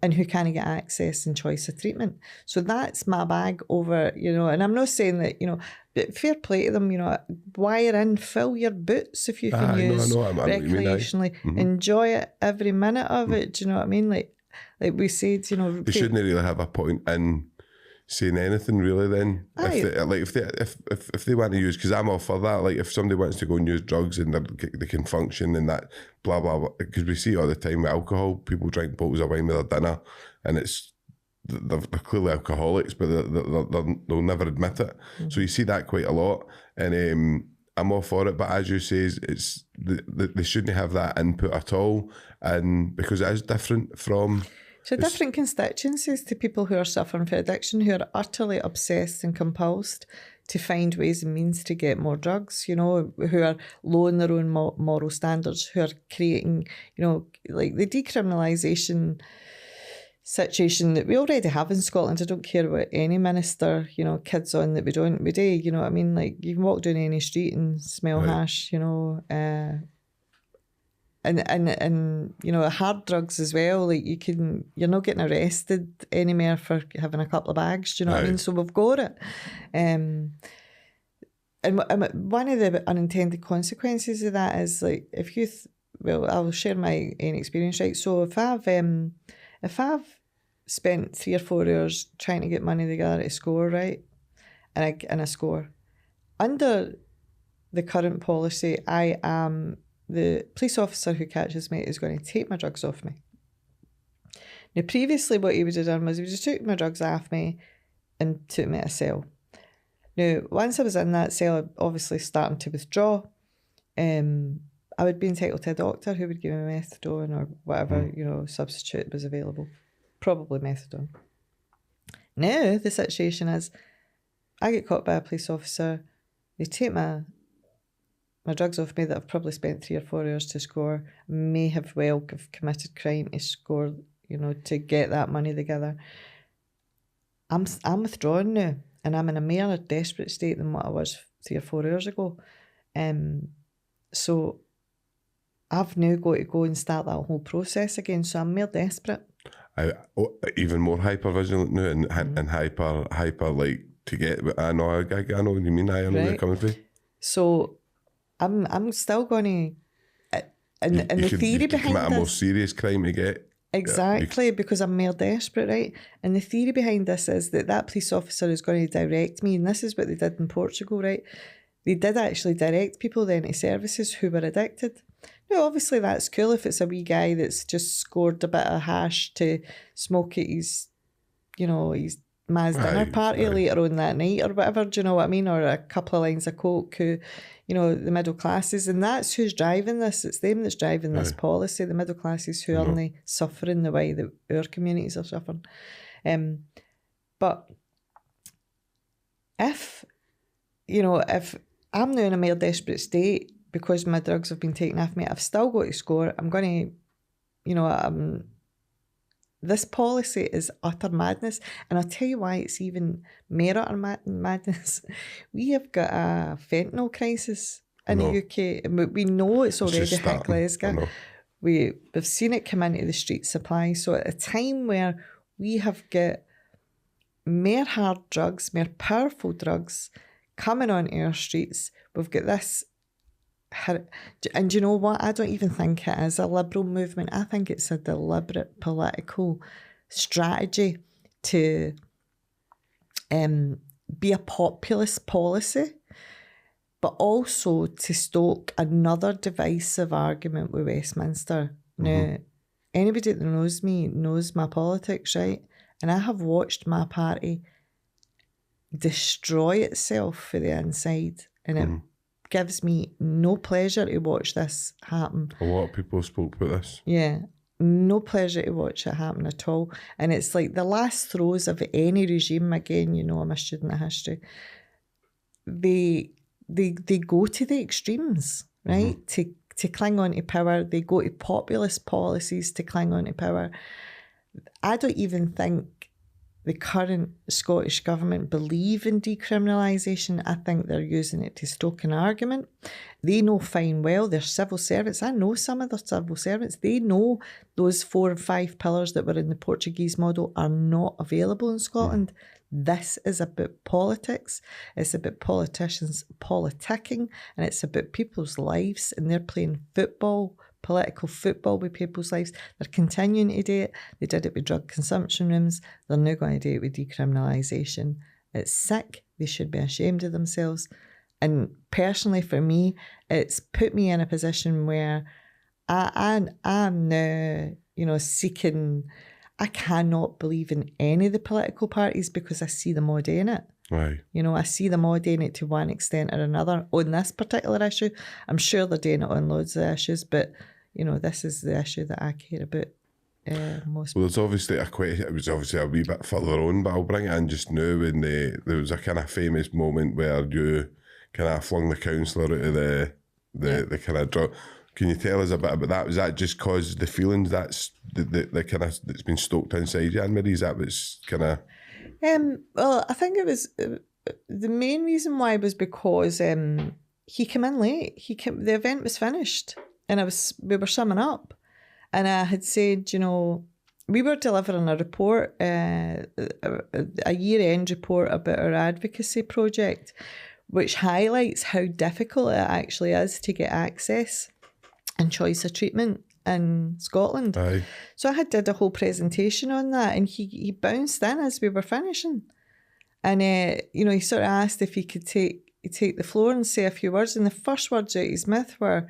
And who can't get access and choice of treatment. So that's my bag over, and I'm not saying that, but fair play to them, wire in, fill your boots if you can use recreationally. Enjoy it, every minute of it. Do you know what I mean? Like we said, they shouldn't really have a point in saying anything really then. If they want to use, because I'm all for that, like if somebody wants to go and use drugs and they can function and that blah blah blah, because we see it all the time with alcohol, people drink bottles of wine with their dinner and they're clearly alcoholics, but they'll never admit it. So you see that quite a lot, and I'm all for it, but as you say, they shouldn't have that input at all, and because it is different from... So different constituencies to people who are suffering from addiction, who are utterly obsessed and compulsed to find ways and means to get more drugs, who are low in their own moral standards, who are creating, like the decriminalisation situation that we already have in Scotland. I don't care what any minister, kids on that we do, you know what I mean? Like you can walk down any street and smell hash, And hard drugs as well. Like you're not getting arrested anymore for having a couple of bags. Do you know what I mean? So we've got it. And one of the unintended consequences of that is like if you, I'll share my own experience, right? So if I've spent 3 or 4 hours trying to get money together to score, right, and I score under the current policy, I am. The police officer who catches me is going to take my drugs off me. Now, previously what he would have done was he would just took my drugs off me and took me to a cell. Now, once I was in that cell, obviously starting to withdraw, I would be entitled to a doctor who would give me methadone or whatever, substitute was available. Probably methadone. Now, the situation is I get caught by a police officer, they take my drugs off me that I've probably spent 3 or 4 hours to score, may have committed crime to score, to get that money together. I'm withdrawn now, and I'm in a more desperate state than what I was 3 or 4 hours ago. So I've now got to go and start that whole process again, so I'm more desperate. Even more hyper-vigilant now and hyper like to get, I know what you mean, I know where you're coming from. So I'm still going to, and the theory behind this, commit a more serious crime to get. Exactly, because I'm more desperate, right? And the theory behind this is that police officer is going to direct me, and this is what they did in Portugal, right? They did actually direct people then to services who were addicted. Now, obviously that's cool if it's a wee guy that's just scored a bit of hash to smoke at his Ma's dinner party later on that night or whatever, do you know what I mean? Or a couple of lines of coke who, the middle classes, and that's who's driving this. It's them that's driving this policy, the middle classes who aren't suffering the way that our communities are suffering. But if I'm now in a more desperate state because my drugs have been taken off me, I've still got to score. I'm going to, this policy is utter madness. And I'll tell you why it's even more utter madness. We have got a fentanyl crisis in the UK. And we know it's already hit Glasgow. We've seen it come into the street supply. So at a time where we have got more hard drugs, more powerful drugs coming on our streets, we've got this. And you know what? I don't even think it is a liberal movement. I think it's a deliberate political strategy to be a populist policy, but also to stoke another divisive argument with Westminster. Now, anybody that knows me knows my politics, right? And I have watched my party destroy itself for the inside, and it gives me no pleasure to watch this happen. A lot of people spoke about this. Yeah, no pleasure to watch it happen at all. And it's like the last throes of any regime. Again, you know, I'm a student of history. They go to the extremes, right? To cling on to power. They go to populist policies to cling on to power. I don't even think the current Scottish government believe in decriminalisation. I think they're using it to stoke an argument. They know fine well, they're civil servants. I know some of their civil servants. They know those 4 and 5 pillars that were in the Portuguese model are not available in Scotland. This is about politics. It's about politicians politicking, and it's about people's lives, and they're playing football, political football with people's lives. They're continuing to do it. They did it with drug consumption rooms. They're now going to do it with decriminalisation. It's sick. They should be ashamed of themselves. And personally, for me, it's put me in a position where I'm now, you know, seeking. I cannot believe in any of the political parties because I see them all doing it. Right. You know, I see them all doing it to one extent or another on this particular issue. I'm sure they're doing it on loads of issues, but, you know, this is the issue that I care about most. Well, there's obviously it was obviously a wee bit further on, but I'll bring it in just now when there was a kind of famous moment where you kind of flung the councillor out of the kind of drug. Can you tell us a bit about that? Was that just cause the feelings that's the kind of that's been stoked inside you, Annemarie? Is that what's kind of? Well, I think it was the main reason why was because he came in late. The event was finished, and we were summing up, and I had said, you know, we were delivering a report, a year-end report about our advocacy project, which highlights how difficult it actually is to get access and choice of treatment in Scotland. Aye. So I did a whole presentation on that, and he bounced in as we were finishing. And, you know, he sort of asked if he could take the floor and say a few words. And the first words out of his mouth were,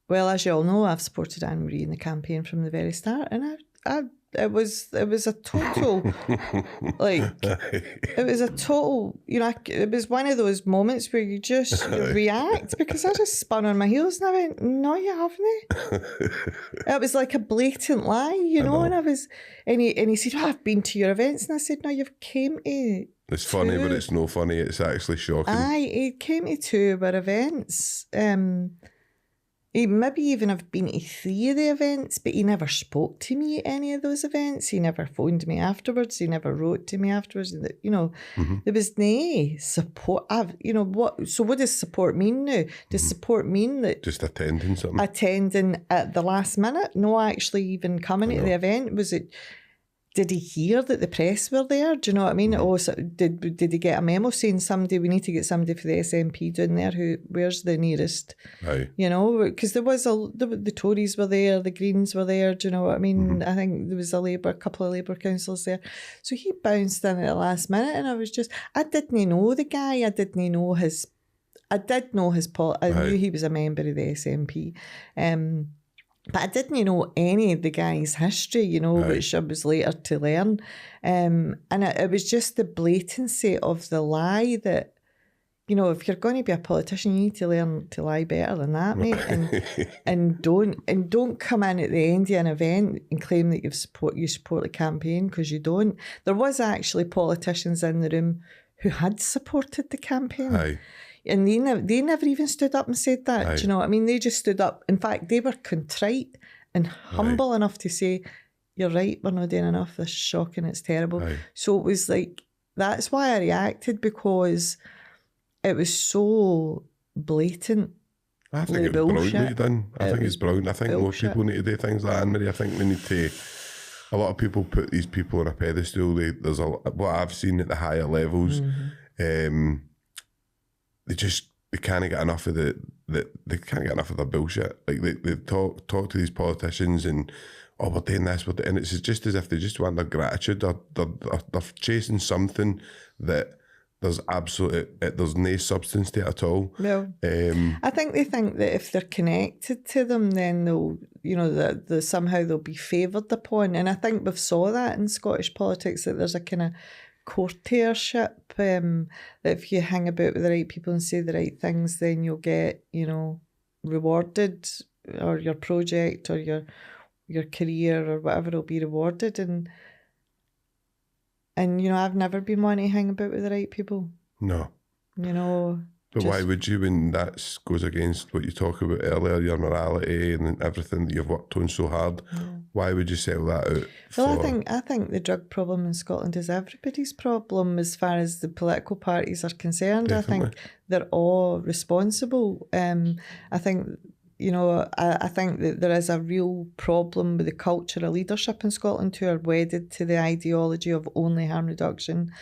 well, as you all know, I've supported Annemarie in the campaign from the very start. And it was a total, you know, it was one of those moments where you just react, because I just spun on my heels and I went, no, you haven't. It was like a blatant lie, you know, and he said, oh, I've been to your events. And I said, no, you've came to... It's funny, but it's no funny. It's actually shocking. Aye, he came to 2 of our events. He maybe even have been to 3 of the events, but he never spoke to me at any of those events. He never phoned me afterwards. He never wrote to me afterwards. You know, there was no support. So what does support mean now? Does support mean that... Just attending something? Attending at the last minute? No, actually even coming to the event? Was it... Did he hear that the press were there? Do you know what I mean? Oh, so did he get a memo saying we need to get somebody for the SNP down there? Where's the nearest? Aye. You know, because there was the Tories were there, the Greens were there. Do you know what I mean? I think there was a couple of Labour councillors there. So he bounced in at the last minute, and I didn't know the guy. I did know his I knew he was a member of the SNP. But I didn't know any of the guy's history, you know, which I was later to learn. And it was just the blatancy of the lie that, you know, if you're going to be a politician, you need to learn to lie better than that, mate. And don't come in at the end of an event and claim that you support the campaign, because you don't. There was actually politicians in the room who had supported the campaign. Aye. And they never even stood up and said that. Aye. Do you know what I mean? They just stood up. In fact, they were contrite and humble enough to say, you're right, we're not doing enough. This is shocking, it's terrible. Aye. So it was like, that's why I reacted, because it was so blatant. I think it's brilliant what you've done. I think it's brilliant. I think more people need to do things like Annemarie. I think we need to... A lot of people put these people on a pedestal. What I've seen at the higher levels... They can't get enough of they can't get enough of their bullshit. Like they talk to these politicians and we're doing this, and it's just as if they just want their gratitude. They're chasing something that there's there's no substance to it at all. Well, I think they think that if they're connected to them, then they'll, that somehow they'll be favoured upon. And I think we've saw that in Scottish politics, that there's a kind of courtiership, that if you hang about with the right people and say the right things, then you'll get, rewarded, or your project or your career or whatever will be rewarded. And I've never been one to hang about with the right people. No. But Just, why would you, when that goes against what you talked about earlier, your morality and everything that you've worked on so hard? Why would you sell that out? Well, I think the drug problem in Scotland is everybody's problem as far as the political parties are concerned. Definitely. I think they're all responsible. I think, I think that there is a real problem with the culture of leadership in Scotland who are wedded to the ideology of only harm reduction.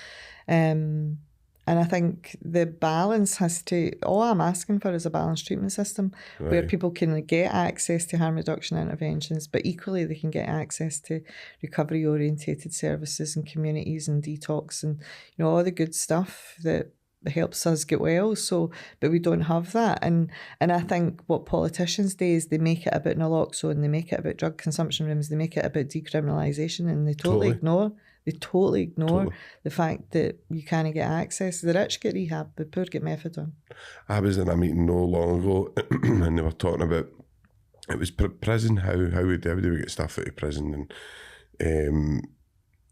And I think the balance has to, all I'm asking for is a balanced treatment system where people can get access to harm reduction interventions, but equally they can get access to recovery orientated services and communities and detox and, all the good stuff that helps us get well. So, but we don't have that. And I think what politicians do is they make it about naloxone, they make it about drug consumption rooms, they make it about decriminalisation, and they totally ignore the fact that you can't get access. The rich get rehab, the poor get methadone. I was in a meeting no long ago and they were talking about, it was prison, how would we get stuff out of prison, and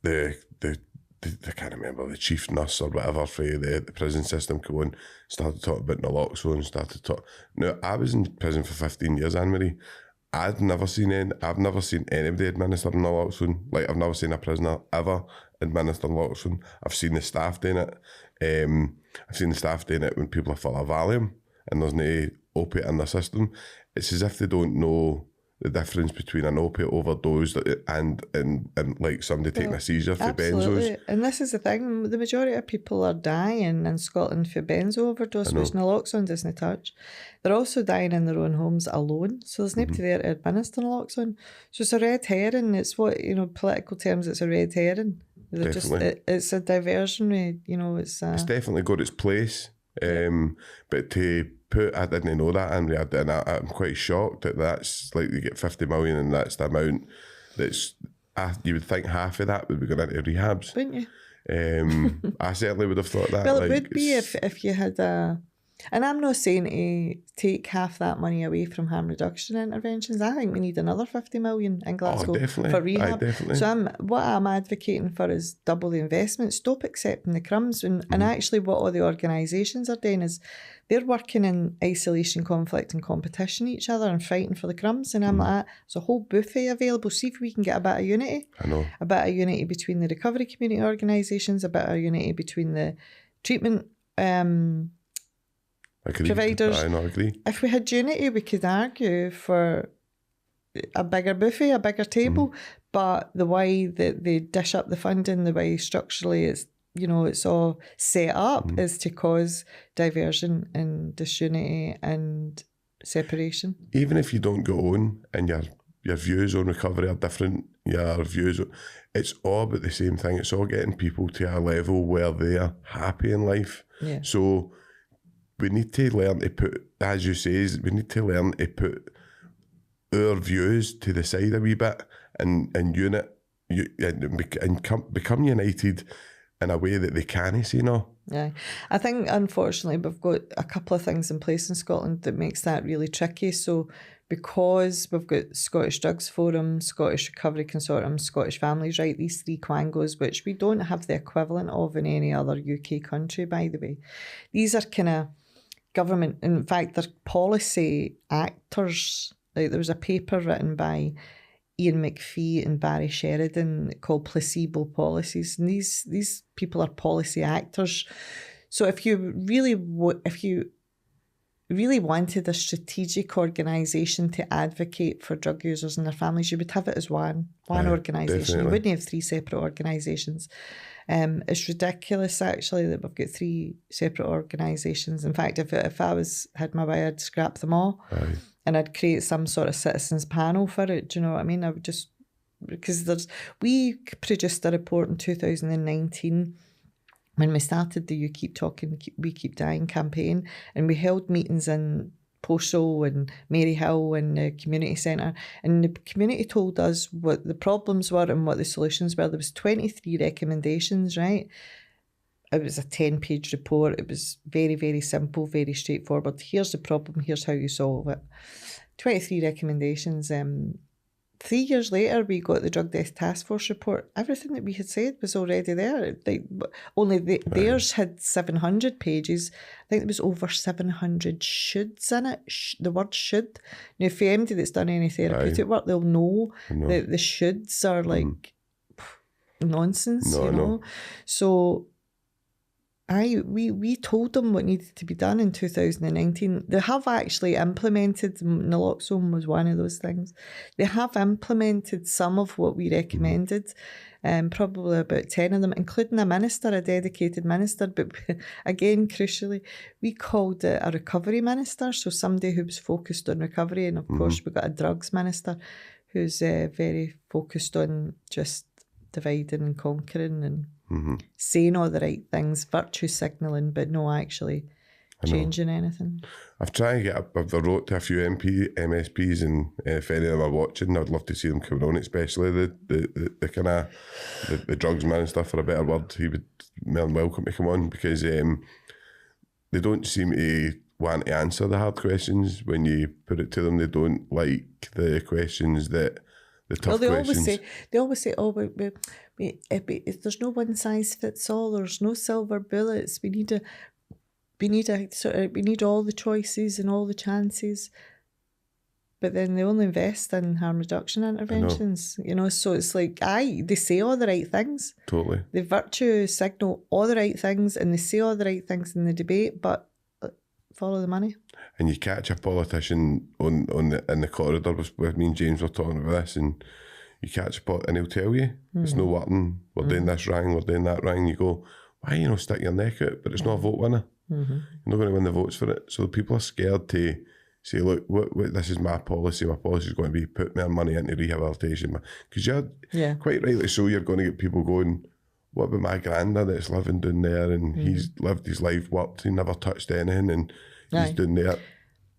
I can't remember, the chief nurse or whatever for the prison system came on, started talking about naloxone, Now, I was in prison for 15 years, Annemarie. I've never seen anybody administer naloxone. Like, I've never seen a prisoner ever administer naloxone. I've seen the staff doing it. I've seen the staff doing it when people are full of Valium and there's no opiate in their system. It's as if they don't know the difference between an opiate overdose and like somebody taking a seizure for benzos. And this is the thing, the majority of people are dying in Scotland for benzo overdose, which naloxone doesn't touch. They're also dying in their own homes alone, so there's nobody there to administer naloxone. So it's a red herring. It's what, political terms, it's a red herring. It's a diversion, it's definitely got its place. But to put, I didn't know that, and I'm quite shocked that that's like you get 50 million and that's the amount that's, you would think half of that would be going into rehabs. Wouldn't you? I certainly would have thought that. Well, it would be if you had and I'm not saying to take half that money away from harm reduction interventions. I think we need another 50 million in Glasgow for rehab. So what I'm advocating for is double the investment, stop accepting the crumbs. And actually what all the organisations are doing is they're working in isolation, conflict and competition each other and fighting for the crumbs. And I'm like, there's a whole buffet available. See if we can get a bit of unity. I know. A bit of unity between the recovery community organisations, a bit of unity between the treatment providers. I agree. If we had unity, we could argue for a bigger buffet, a bigger table. But the way that they dish up the funding, the way structurally it's all set up is to cause diversion and disunity and separation. Even if you don't go on and your views on recovery are different, it's all about the same thing. It's all getting people to a level where they're happy in life. Yeah. So we need to learn to put, as you say, our views to the side a wee bit and become united in a way that they can't say no. Yeah, I think unfortunately we've got a couple of things in place in Scotland that makes that really tricky. So because we've got Scottish Drugs Forum, Scottish Recovery Consortium, Scottish Families Right, these three quangos, which we don't have the equivalent of in any other UK country, by the way. These are kind of government, in fact, they're policy actors. Like there was a paper written by Ian McPhee and Barry Sheridan called Placebo Policies. And these people are policy actors. So if you really wanted a strategic organisation to advocate for drug users and their families, you would have it as one organisation. Definitely. You wouldn't have three separate organisations. It's ridiculous actually that we've got three separate organisations. In fact, if I had my way, I'd scrap them all. Aye. And I'd create some sort of citizens panel for it. Do you know what I mean? I would just, because we produced a report in 2019 when we started the You Keep Talking, We Keep Dying campaign, and we held meetings in Posho and Maryhill and the community centre, and the community told us what the problems were and what the solutions were. There was 23 recommendations, right? It was a 10-page report. It was very, very simple, very straightforward. Here's the problem, here's how you solve it. 23 recommendations. 3 years later, we got the Drug Death Task Force report. Everything that we had said was already there. Only theirs had 700 pages. I think there was over 700 shoulds in it. The word should. Now, for anybody that's done any therapeutic work, they'll know that the shoulds are like nonsense, you know. So we told them what needed to be done in 2019. They have actually implemented, naloxone was one of those things. They have implemented some of what we recommended, probably about 10 of them, including a minister, a dedicated minister. But again, crucially, we called it a recovery minister, so somebody who was focused on recovery. And of course, we got a drugs minister who's very focused on just dividing and conquering and saying all the right things, virtue signalling, but no actually changing anything. I've tried to get I've wrote to a few MSPs, and if any of them are watching, I'd love to see them come on, especially the kind of the drugs minister, for a better word. He would more than welcome to come on, because they don't seem to want to answer the hard questions when you put it to them. They don't like the questions that the tough questions. They always say, oh, there's no one size fits all. There's no silver bullets. We need all the choices and all the chances. But then they only invest in harm reduction interventions, you know. So it's like, they say all the right things. Totally. They virtue signal all the right things, and they say all the right things in the debate, but follow the money. And you catch a politician in the corridor with me and James were talking about this, and you catch and he'll tell you it's no working, we're doing this wrong, we're doing that wrong. You go, why you not stick your neck out? But it's not a vote winner. You're not going to win the votes for it. So people are scared to say, look, what this is my policy. My policy is going to be put more money into rehabilitation. Because you're quite rightly so, you're going to get people going, what about my granddad that's living down there, and he's lived his life, worked, he never touched anything, and he's down there.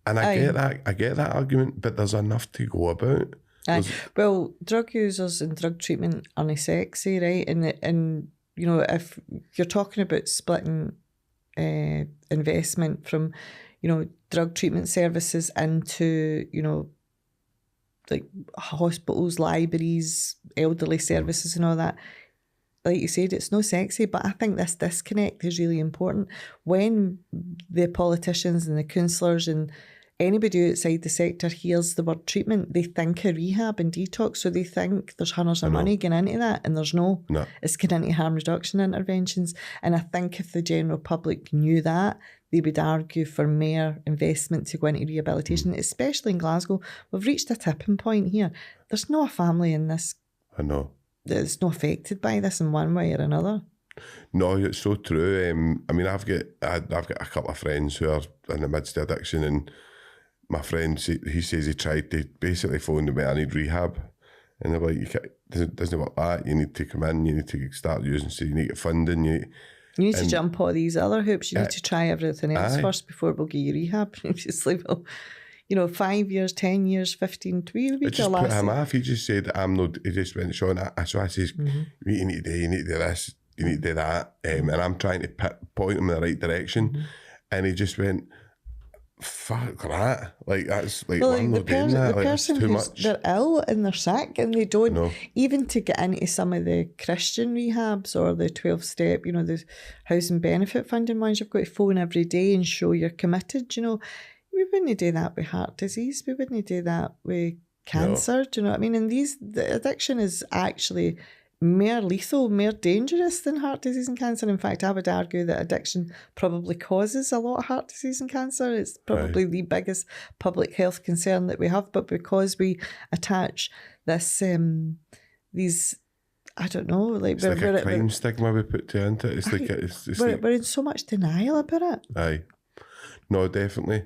And I get that argument, but there's enough to go about. Well, drug users and drug treatment aren't sexy, right? And you know, if you're talking about splitting investment from, you know, drug treatment services into, you know, like hospitals, libraries, elderly services and all that, like you said, it's no sexy, but I think this disconnect is really important. When the politicians and the councillors and anybody outside the sector hears the word treatment, they think of rehab and detox, so they think there's hundreds of money going into that, and there's no. It's going into harm reduction interventions. And I think if the general public knew that, they would argue for more investment to go into rehabilitation, especially in Glasgow. We've reached a tipping point here. There's no family in this. I know. That's not affected by this in one way or another. No, it's so true. I mean, I've got a couple of friends who are in the midst of addiction, and my friend, he says he tried to basically phone them, I need rehab, and they're like, it doesn't work like that. You need to come in, you need to start using, so you need to get funding. You need to jump all these other hoops. You need to try everything else first before we'll get you rehab. It's like, well, you know, 5 years, 10 years, 15, 3 would be just put him off. He just said, he just went, Sean, so I says, you need to do this, you need to do that. And I'm trying to point him in the right direction. And he just went, fuck that. Like, that's like, well, I'm not doing that. Like, it's too much. They're ill and they're sick, and they don't, even to get into some of the Christian rehabs or the 12-step, you know, the housing benefit funding ones, you've got to phone every day and show you're committed, you know. We wouldn't do that with heart disease. We wouldn't do that with cancer. Do you know what I mean? And the addiction is actually more lethal, more dangerous than heart disease and cancer. In fact, I would argue that addiction probably causes a lot of heart disease and cancer. It's probably the biggest public health concern that we have. But because we attach this, these, I don't know, like it's like a crime stigma we put to it. It's like we're in so much denial about it. Aye, no, definitely.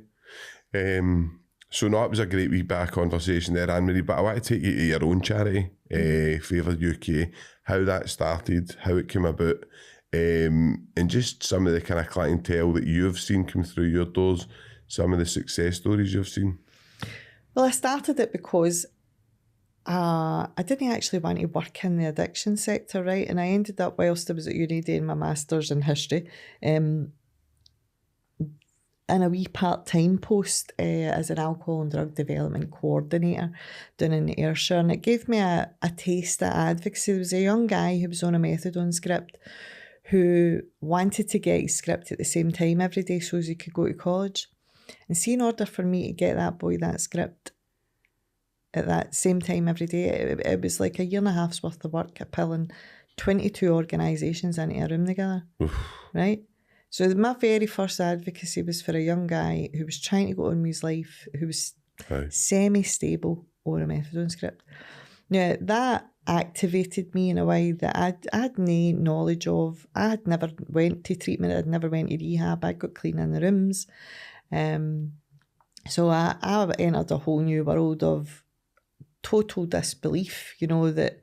So no, it was a great wee back conversation there, Annemarie, but I want to take you to your own charity, Favour UK, how that started, how it came about, And just some of the kind of clientele that you've seen come through your doors, some of the success stories you've seen. Well, I started it because I didn't actually want to work in the addiction sector, right? And I ended up, whilst I was at uni doing my master's in history, in a wee part-time post as an alcohol and drug development coordinator down in Ayrshire. And it gave me a taste of advocacy. There was a young guy who was on a methadone script who wanted to get his script at the same time every day so as he could go to college. And see, in order for me to get that boy that script at that same time every day, it was like a year and a half's worth of work at pulling 22 organisations into a room together, right? So my very first advocacy was for a young guy who was trying to go on with his life, who was semi-stable on a methadone script. Now, that activated me in a way that I had no knowledge of. I had never went to treatment, I'd never went to rehab, I got clean in the rooms. So I entered a whole new world of total disbelief, you know, that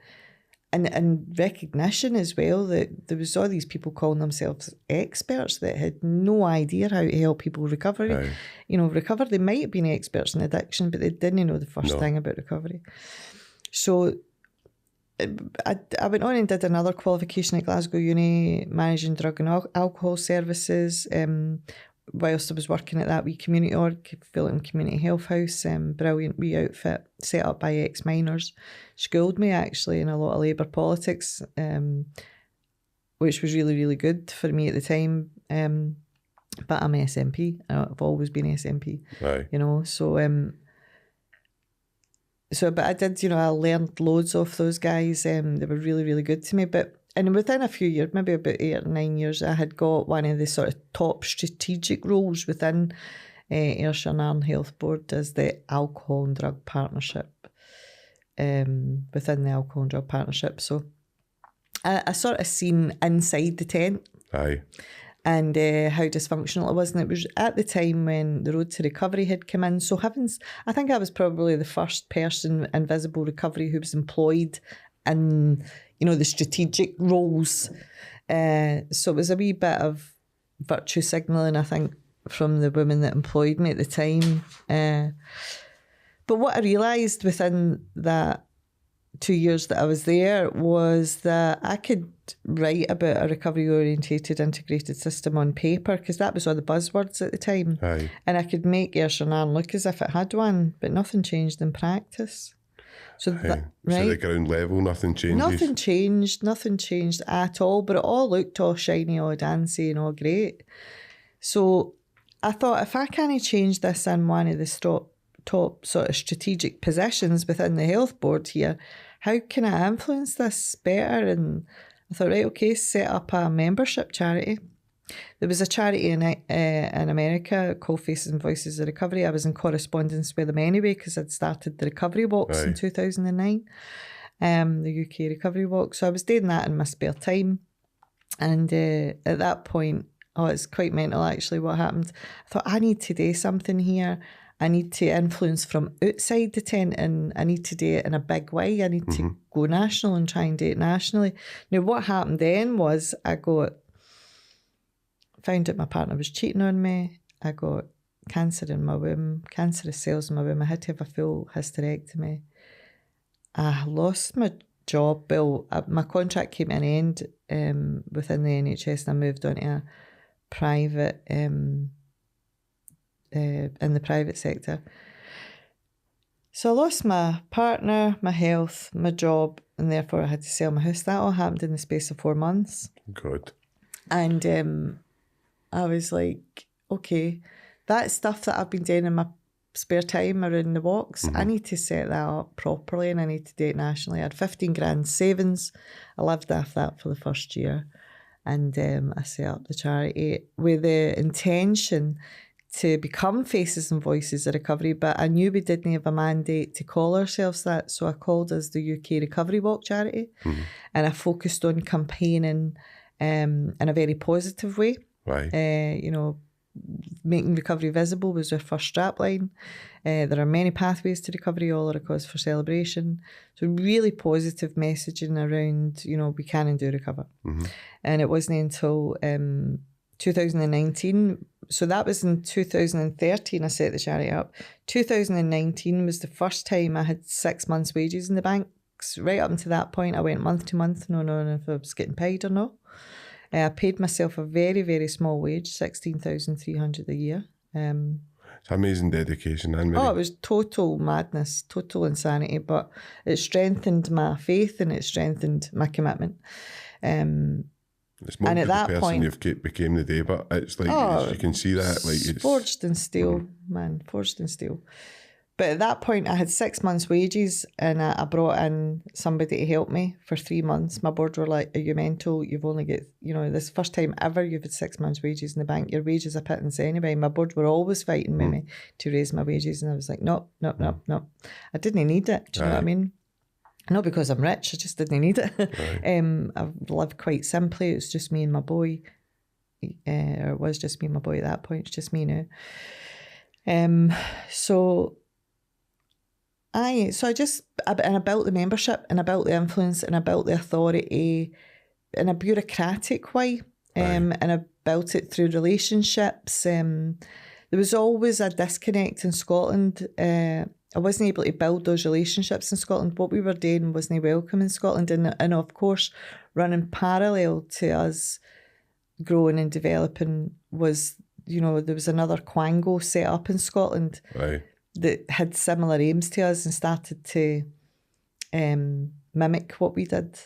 and recognition as well, that there was all these people calling themselves experts that had no idea how to help people recover. Recover. They might have been experts in addiction, but they didn't know the first thing about recovery. So I went on and did another qualification at Glasgow Uni, managing drug and alcohol services. Whilst I was working at that wee community org, Fulham Community Health House, brilliant wee outfit set up by ex-minors, schooled me actually in a lot of Labour politics, which was really, really good for me at the time. But I'm SNP. I've always been SNP. You know, but I did, you know, I learned loads off those guys. They were really, really good to me. And within a few years, maybe about 8 or 9 years, I had got one of the sort of top strategic roles within Ayrshire and Arn Health Board as the Alcohol and Drug Partnership, within the Alcohol and Drug Partnership. So I sort of seen inside the tent. And how dysfunctional it was. And it was at the time when the Road to Recovery had come in. So I think I was probably the first person in Visible Recovery who was employed in, you know, the strategic roles. So it was a wee bit of virtue signalling, I think, from the women that employed me at the time. But what I realised within that 2 years that I was there was that I could write about a recovery-orientated integrated system on paper, because that was all the buzzwords at the time. And I could make Ayrshire and Arn look as if it had one, but nothing changed in practice. So the ground level, nothing changes. Nothing changed at all, but it all looked all shiny, all dancy and all great. So I thought, if I can't change this in one of the top sort of strategic positions within the health board here, how can I influence this better? And I thought, right, okay, set up a membership charity. There was a charity in America called Faces and Voices of Recovery. I was in correspondence with them anyway because I'd started the Recovery Walks in 2009, the UK Recovery Walk. So I was doing that in my spare time. And at that point, it's quite mental actually what happened. I thought, I need to do something here. I need to influence from outside the tent, and I need to do it in a big way. I need to go national and try and do it nationally. Now, what happened then was I found out my partner was cheating on me. I got cancer in my womb, cancerous cells in my womb. I had to have a full hysterectomy. I lost my job. My contract came to an end within the NHS, and I moved on to a private, in the private sector. So I lost my partner, my health, my job, and therefore I had to sell my house. That all happened in the space of 4 months. Good. And I was like, okay, that stuff that I've been doing in my spare time around the walks, I need to set that up properly, and I need to do it nationally. I had 15 grand savings. I lived off that for the first year, and I set up the charity with the intention to become Faces and Voices of Recovery, but I knew we didn't have a mandate to call ourselves that, so I called us the UK Recovery Walk charity, and I focused on campaigning in a very positive way. Right. making recovery visible was our first strapline. There are many pathways to recovery, all are a cause for celebration. So really positive messaging around, we can and do recover. And it wasn't until 2019, so that was in 2013 I set the charity up. 2019 was the first time I had 6 months' wages in the bank. Right up until that point, I went month to month, no knowing if I was getting paid or not. I paid myself a very, very small wage, $16,300 a year. It's amazing dedication, Annemarie. Oh, it was total madness, total insanity, but it strengthened my faith and it strengthened my commitment. It's more and to at the that person point, you've became the day, but it's like you can see that, like it's forged in steel, man, forged in steel. But at that point, I had 6 months' wages, and I brought in somebody to help me for 3 months. My board were like, "Are you mental? You've only got, this is the first time ever you've had 6 months' wages in the bank. Your wages are pittance anyway." My board were always fighting with me to raise my wages, and I was like, "No. I didn't need it." Do you know what I mean? Not because I'm rich, I just didn't need it. I lived quite simply. It was just me and my boy. Or it was just me and my boy at that point. It's just me now. So I built the membership, and I built the influence, and I built the authority in a bureaucratic way. And I built it through relationships. There was always a disconnect in Scotland. I wasn't able to build those relationships in Scotland. What we were doing wasn't welcome in Scotland. And of course, running parallel to us growing and developing was, there was another Quango set up in Scotland that had similar aims to us and started to mimic what we did.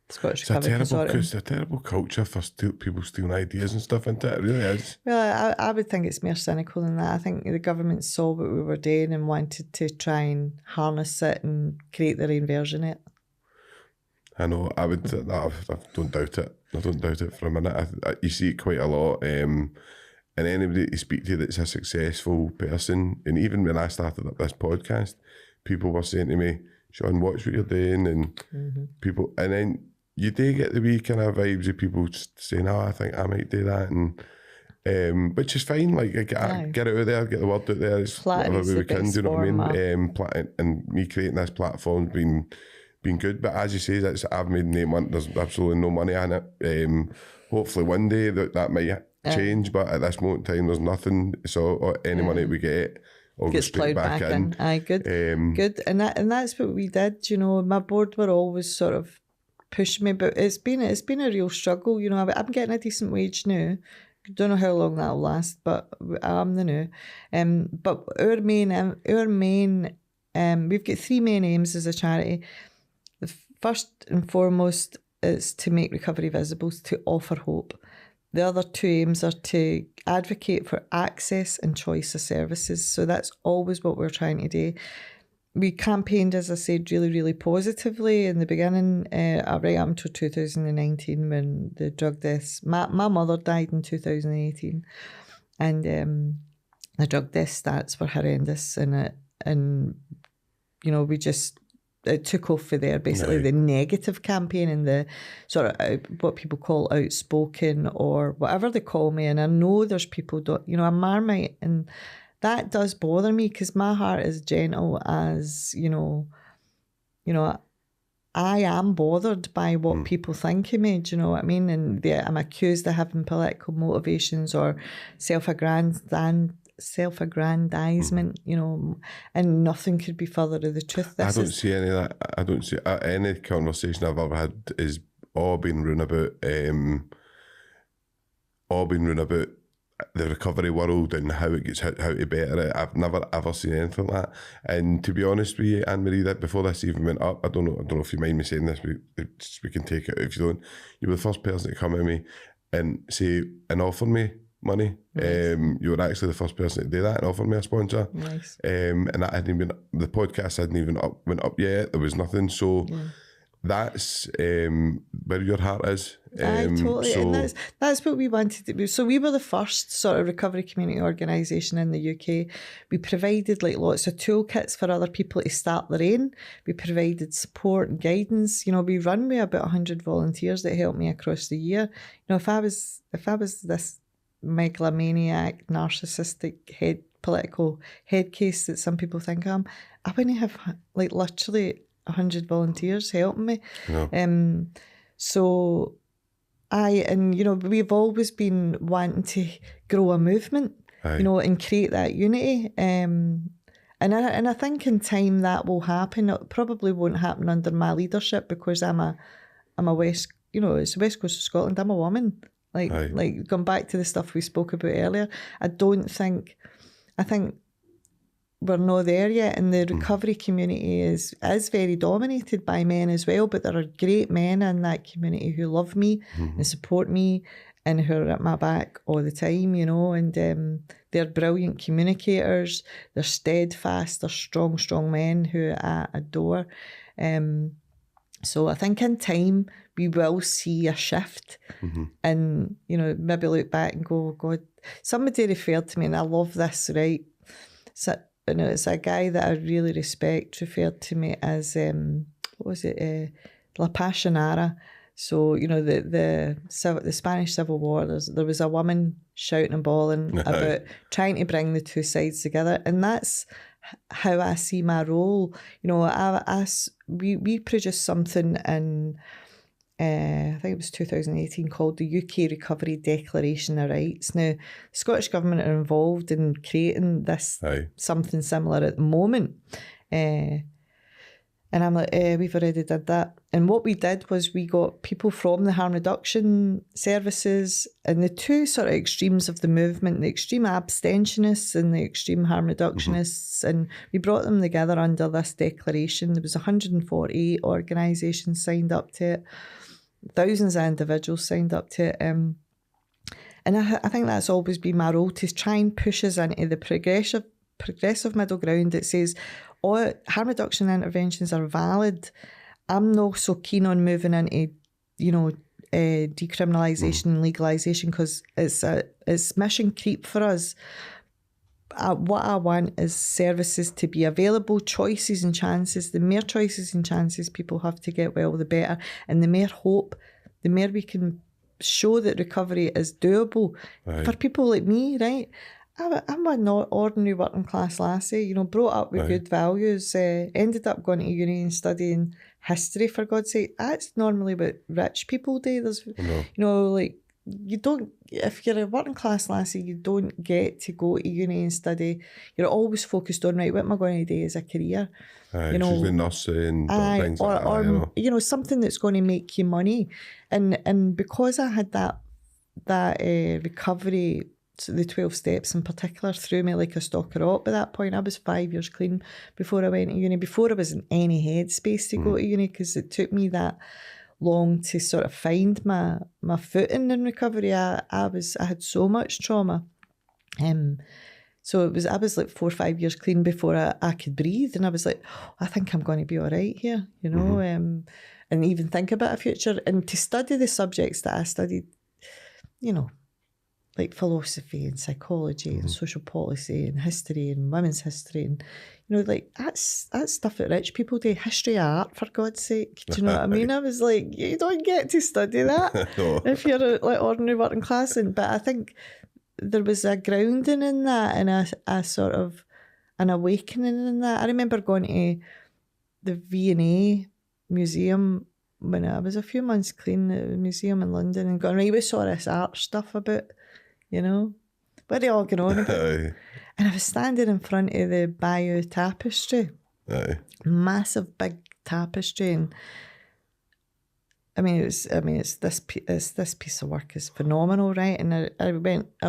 Scottish Recovery Consortium. It's a terrible culture for people stealing ideas and stuff, isn't it? It really is. Well, I would think it's more cynical than that. I think the government saw what we were doing and wanted to try and harness it and create their own version of it. I know. I don't doubt it. I don't doubt it for a minute. You see it quite a lot. And anybody you speak to that's a successful person, and even when I started up this podcast, people were saying to me, "Sean, watch what you're doing," and people, and then you do get the wee kind of vibes of people saying, "Oh, I think I might do that," and which is fine. Like get it out there, get the word out there. It's whatever we can. Do you know what I mean? And me creating this platform's been good, but as you say, I've made 8 months. There's absolutely no money in it. Hopefully one day that might change, but at this moment in time, there's nothing. So any money we get, all gets straight back in. Aye, good, good, and that's what we did. My board were always sort of pushing me, but it's been a real struggle. I'm getting a decent wage now. Don't know how long that'll last, but I'm the new. But our main, we've got 3 main aims as a charity. The first and foremost is to make recovery visible, to offer hope. The other 2 aims are to advocate for access and choice of services. So that's always what we're trying to do. We campaigned, as I said, really, really positively in the beginning, right up until 2019 when the drug deaths. My mother died in 2018, and the drug death stats were horrendous, and we just. It took off for there, basically the negative campaign and the sort of what people call outspoken or whatever they call me. And I know there's people, a Marmite, and that does bother me because my heart is gentle as, I am bothered by what people think of me, do you know what I mean? And I'm accused of having political motivations or self-aggrandizement, and nothing could be further of the truth. I don't see any of that. I don't see any conversation I've ever had is all been run about the recovery world and how to better it. I've never ever seen anything like that. And to be honest with you, Annemarie, that before this even went up, I don't know if you mind me saying this, we can take it if you don't. You were the first person to come at me and say and offer me money. Nice. You were actually the first person to do that and offer me a sponsor. Nice. And that hadn't even, the podcast hadn't even went up yet. There was nothing. So that's where your heart is. Totally. So, and that's what we wanted to do. So we were the first sort of recovery community organisation in the UK. We provided lots of toolkits for other people to start their own. We provided support and guidance. We run with about 100 volunteers that helped me across the year. If I was this megalomaniac, narcissistic political head case that some people think I am. I wouldn't have like literally 100 volunteers helping me. No. So we've always been wanting to grow a movement, Aye. and create that unity. And I think in time that will happen. It probably won't happen under my leadership because I'm a West, it's the West Coast of Scotland. I'm a woman. Aye. Like going back to the stuff we spoke about earlier, I think we're not there yet, and the recovery community is very dominated by men as well, but there are great men in that community who love me and support me and who are at my back all the time, and they're brilliant communicators, they're steadfast, they're strong men who I adore. So I think in time we will see a shift and, maybe look back and go, God, somebody referred to me, and I love this, right? So, it's a guy that I really respect referred to me as, La Passionara. So, the Spanish Civil War, there was a woman shouting and bawling about trying to bring the two sides together. And that's how I see my role. We produced something in, I think it was 2018, called the UK Recovery Declaration of Rights. Now, the Scottish Government are involved in creating this something similar at the moment. And I'm like, we've already did that. And what we did was we got people from the harm reduction services and the two sort of extremes of the movement, the extreme abstentionists and the extreme harm reductionists, and we brought them together under this declaration. There was 148 organisations signed up to it, thousands of individuals signed up to it. And I think that's always been my role, to try and push us into the progressive middle ground that says, all harm reduction interventions are valid. I'm not so keen on moving into, decriminalisation and legalisation because it's mission creep for us. What I want is services to be available, choices and chances. The more choices and chances people have to get well, the better. And the more hope, the more we can show that recovery is doable for people like me, right? I'm a not ordinary working class lassie, brought up with good values, ended up going to uni and studying history, for God's sake. That's normally what rich people do. There's, you don't, if you're a working class lassie, you don't get to go to uni and study. You're always focused on, right, what am I going to do as a career? She's the nursing, things like that. Or something that's going to make you money. And because I had that recovery, so the 12 steps in particular, threw me like a stalker up. By that point, I was 5 years clean before I went to uni, before I was in any headspace to go to uni, because it took me that long to sort of find my footing in recovery. I had so much trauma. So I was like 4 or 5 years clean before I could breathe. And I was like, I think I'm going to be all right here, and even think about a future. And to study the subjects that I studied, like philosophy and psychology and social policy and history and women's history, and that's stuff that rich people do. History of art, for God's sake. Do you know what I mean? I was like, you don't get to study that if you're like ordinary working class. But I think there was a grounding in that and a sort of an awakening in that. I remember going to the V&A museum when I was a few months clean at the museum in London and going, right, we saw this art stuff about, what are they all going on about? And I was standing in front of the Bayeux tapestry, massive big tapestry, and it's this piece of work is phenomenal, right? And I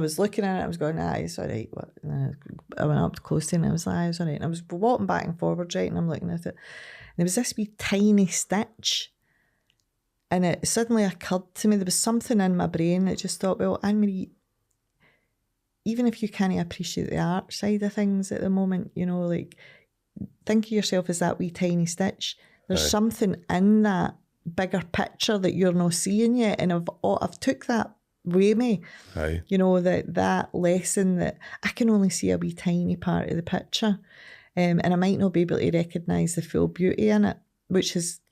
was looking at it, I was going, it's all right. And I went up close to it and I was like, it's all right. And I was walking back and forward, right? And I'm looking at it. And there was this wee tiny stitch. And it suddenly occurred to me, there was something in my brain that just thought, well, Annemarie, even if you can't appreciate the art side of things at the moment, think of yourself as that wee tiny stitch. There's something in that bigger picture that you're not seeing yet. And I've took that with me, that lesson that I can only see a wee tiny part of the picture. And I might not be able to recognise the full beauty in it, which is,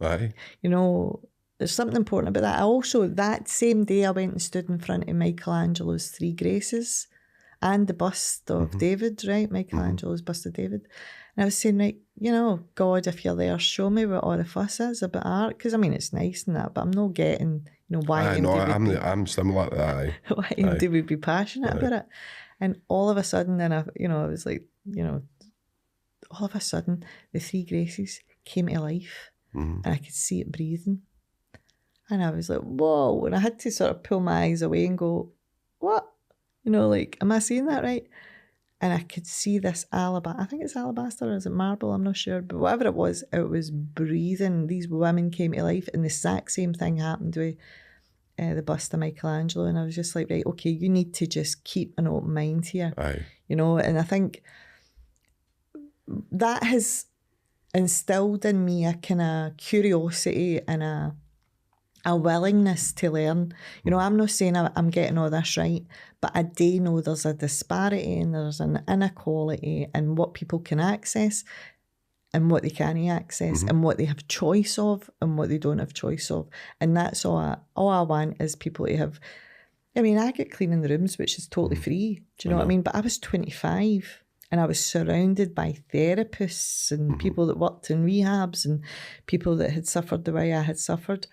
there's something important about that. I also, that same day, I went and stood in front of Michelangelo's Three Graces and the bust of David, right? Michelangelo's bust of David. And I was saying, right, you know, God, if you're there, show me what all the fuss is about art. Because, I mean, it's nice and that, but I'm not getting, you know, why I'm similar to that. Aye. why MD would be passionate about it. And all of a sudden, then I was like, you know, all of a sudden, the Three Graces came to life and I could see it breathing. And I was like, whoa. And I had to sort of pull my eyes away and go, what? You know, like, am I seeing that right? And I could see this alabaster. I think it's alabaster, or is it marble? I'm not sure. But whatever it was breathing. These women came to life. And the exact same thing happened with the bust of Michelangelo. And I was just like, right, okay, you need to just keep an open mind here. Aye. You know, and I think that has instilled in me a kind of curiosity and a willingness to learn. You know, I'm not saying I'm getting all this right, but I do know there's a disparity and there's an inequality in what people can access and what they can't access and what they have choice of and what they don't have choice of. And that's all I want is people to have. I mean, I get cleaning the rooms, which is totally free. Do you know what I mean? But I was 25 and I was surrounded by therapists and people that worked in rehabs and people that had suffered the way I had suffered.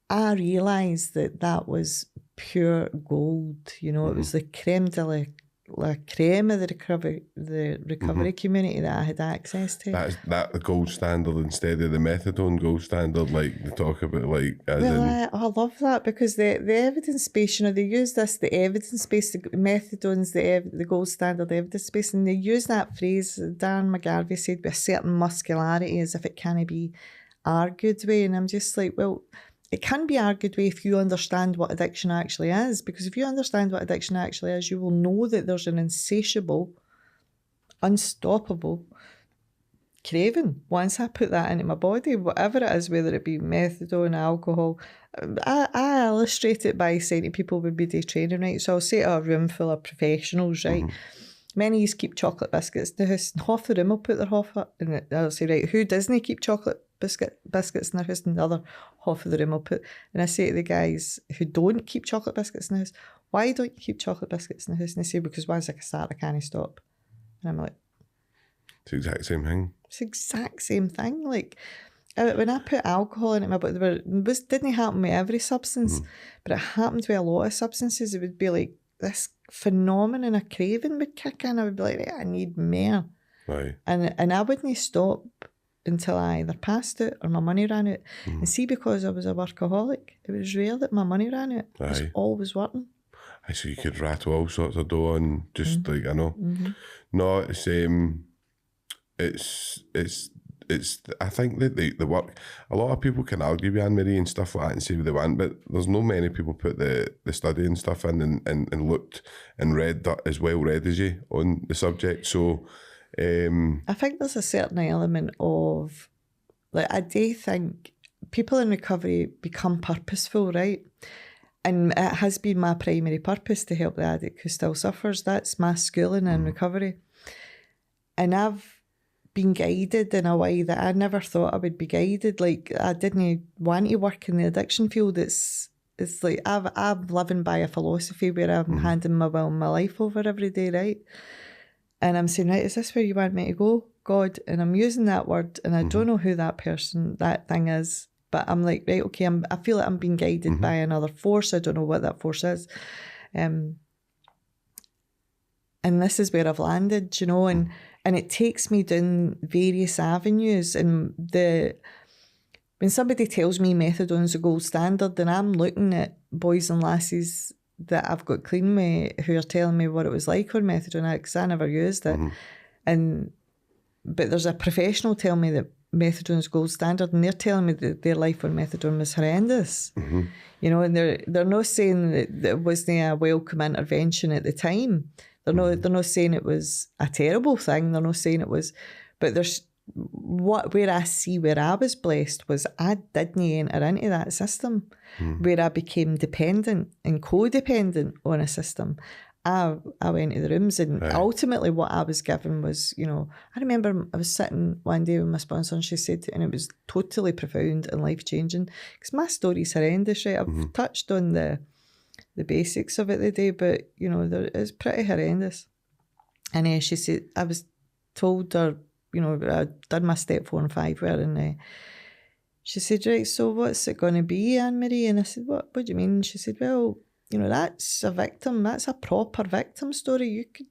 I realised that was pure gold. You know, it was the creme de la creme of the recovery community that I had access to. That the gold standard instead of the methadone gold standard, like they talk about, like as I love that because the evidence base, you know, they use this, the evidence base, the methadone's the gold standard evidence base, and they use that phrase, Darren McGarvey said, with a certain muscularity as if it can't be argued with. And I'm just like, well, it can be argued with if you understand what addiction actually is, because if you understand what addiction actually is, you will know that there's an insatiable, unstoppable craving. Once I put that into my body, whatever it is, whether it be methadone, alcohol, I illustrate it by saying to people with BD training, right? So I'll say to a room full of professionals, right? Many of you keep chocolate biscuits in the house, and half the room will put their half up, and I'll say, right, who doesn't keep chocolate biscuits in their house, and the other half of the room will put. And I say to the guys who don't keep chocolate biscuits in the house, why don't you keep chocolate biscuits in the house? And they say, because once I start, I can't stop. And I'm like, it's the exact same thing. It's the exact same thing. Like, when I put alcohol into my body, this didn't happen with every substance, but it happened with a lot of substances. It would be like this phenomenon, a craving would kick in. I would be like, I need more. Right. And I wouldn't stop until I either passed it or my money ran out. And see, because I was a workaholic, it was rare that my money ran out. It was always working. So you could rattle all sorts of dough and just like, I know. No, it's I think that the work, a lot of people can argue with Annemarie and stuff like that and say what they want, but there's no many people put the study and stuff in and looked and read that as well read as you on the subject. So I think there's a certain element of, like, I do think people in recovery become purposeful, right? And it has been my primary purpose to help the addict who still suffers. That's my schooling in recovery. And I've been guided in a way that I never thought I would be guided. Like, I didn't want to work in the addiction field. It's like I'm living by a philosophy where I'm handing my will and my life over every day, right? And I'm saying, right, is this where you want me to go, God? And I'm using that word, and I don't know who that thing is, but I'm like, right, okay, I feel like I'm being guided by another force. I don't know what that force is. And this is where I've landed, you know, and it takes me down various avenues. And when somebody tells me methadone's a gold standard, then I'm looking at boys and lasses that I've got clean with who are telling me what it was like on methadone, because I never used it. But there's a professional telling me that methadone's gold standard, and they're telling me that their life on methadone was horrendous. You know, and they're not saying that it wasn't a welcome intervention at the time. They're not saying it was a terrible thing. They're not saying it was, but there's where I was blessed was I didn't enter into that system where I became dependent and codependent on a system. I went to the rooms, and Right. ultimately what I was given was, you know, I remember I was sitting one day with my sponsor and she said, and it was totally profound and life-changing, because my story's horrendous, right? I've touched on the basics of it today, but, you know, it's pretty horrendous. And she said, I was told, or, you know, I'd done my step 4 and 5 where, and she said, right, so what's it going to be, Annemarie? And I said, what do you mean? And she said, well, you know, that's a victim. That's a proper victim story. You could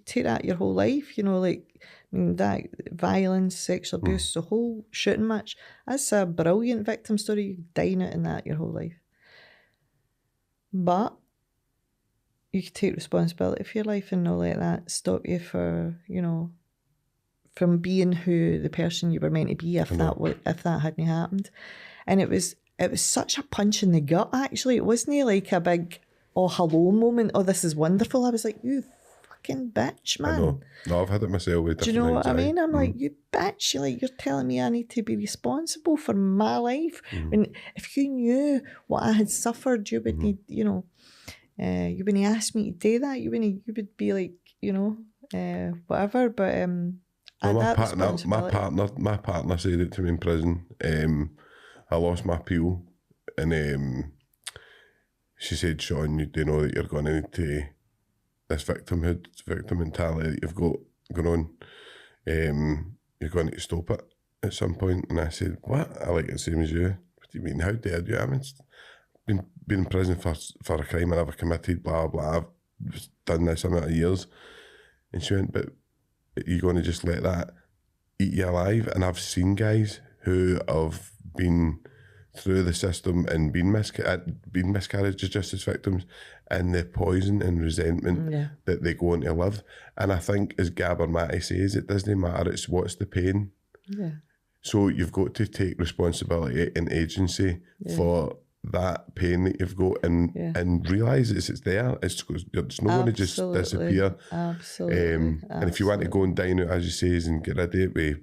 take that your whole life, you know, like, I mean, that violence, sexual abuse, the whole shooting match, that's a brilliant victim story. You dine it in that your whole life. But you could take responsibility for your life and not let that stop you for, you know, from being who the person you were meant to be if that hadn't happened. And it was such a punch in the gut, actually. It wasn't like a big, oh, hello moment, oh, this is wonderful. I was like, you fucking bitch, man. I know. No, I've had it myself with different Do you know what I things, mean? I'm like, you bitch. You're telling me I need to be responsible for my life. And if you knew what I had suffered, you would need, you know, you wouldn't ask me to do that. You would be like, you know, whatever. But well, my partner said it to me in prison. I lost my appeal, and she said, Sean, you do know that you're going into this victim mentality that you've got going on. You're going to stop it at some point. And I said, what? I like it the same as you. What do you mean? How dare you? I mean, been in prison for a crime I never committed, blah, blah. I've done this amount of years. And she went, but you're going to just let that eat you alive? And I've seen guys who have been through the system and been miscarriage of justice victims, and the poison and resentment that they go on to live. And I think, as Gabor Mate says, it doesn't matter, it's what's the pain. Yeah. So you've got to take responsibility and agency for that pain that you've got, and realise it's there. It's not going to just disappear. Absolutely. And if you want to go and dine out, as you say, and get rid of it with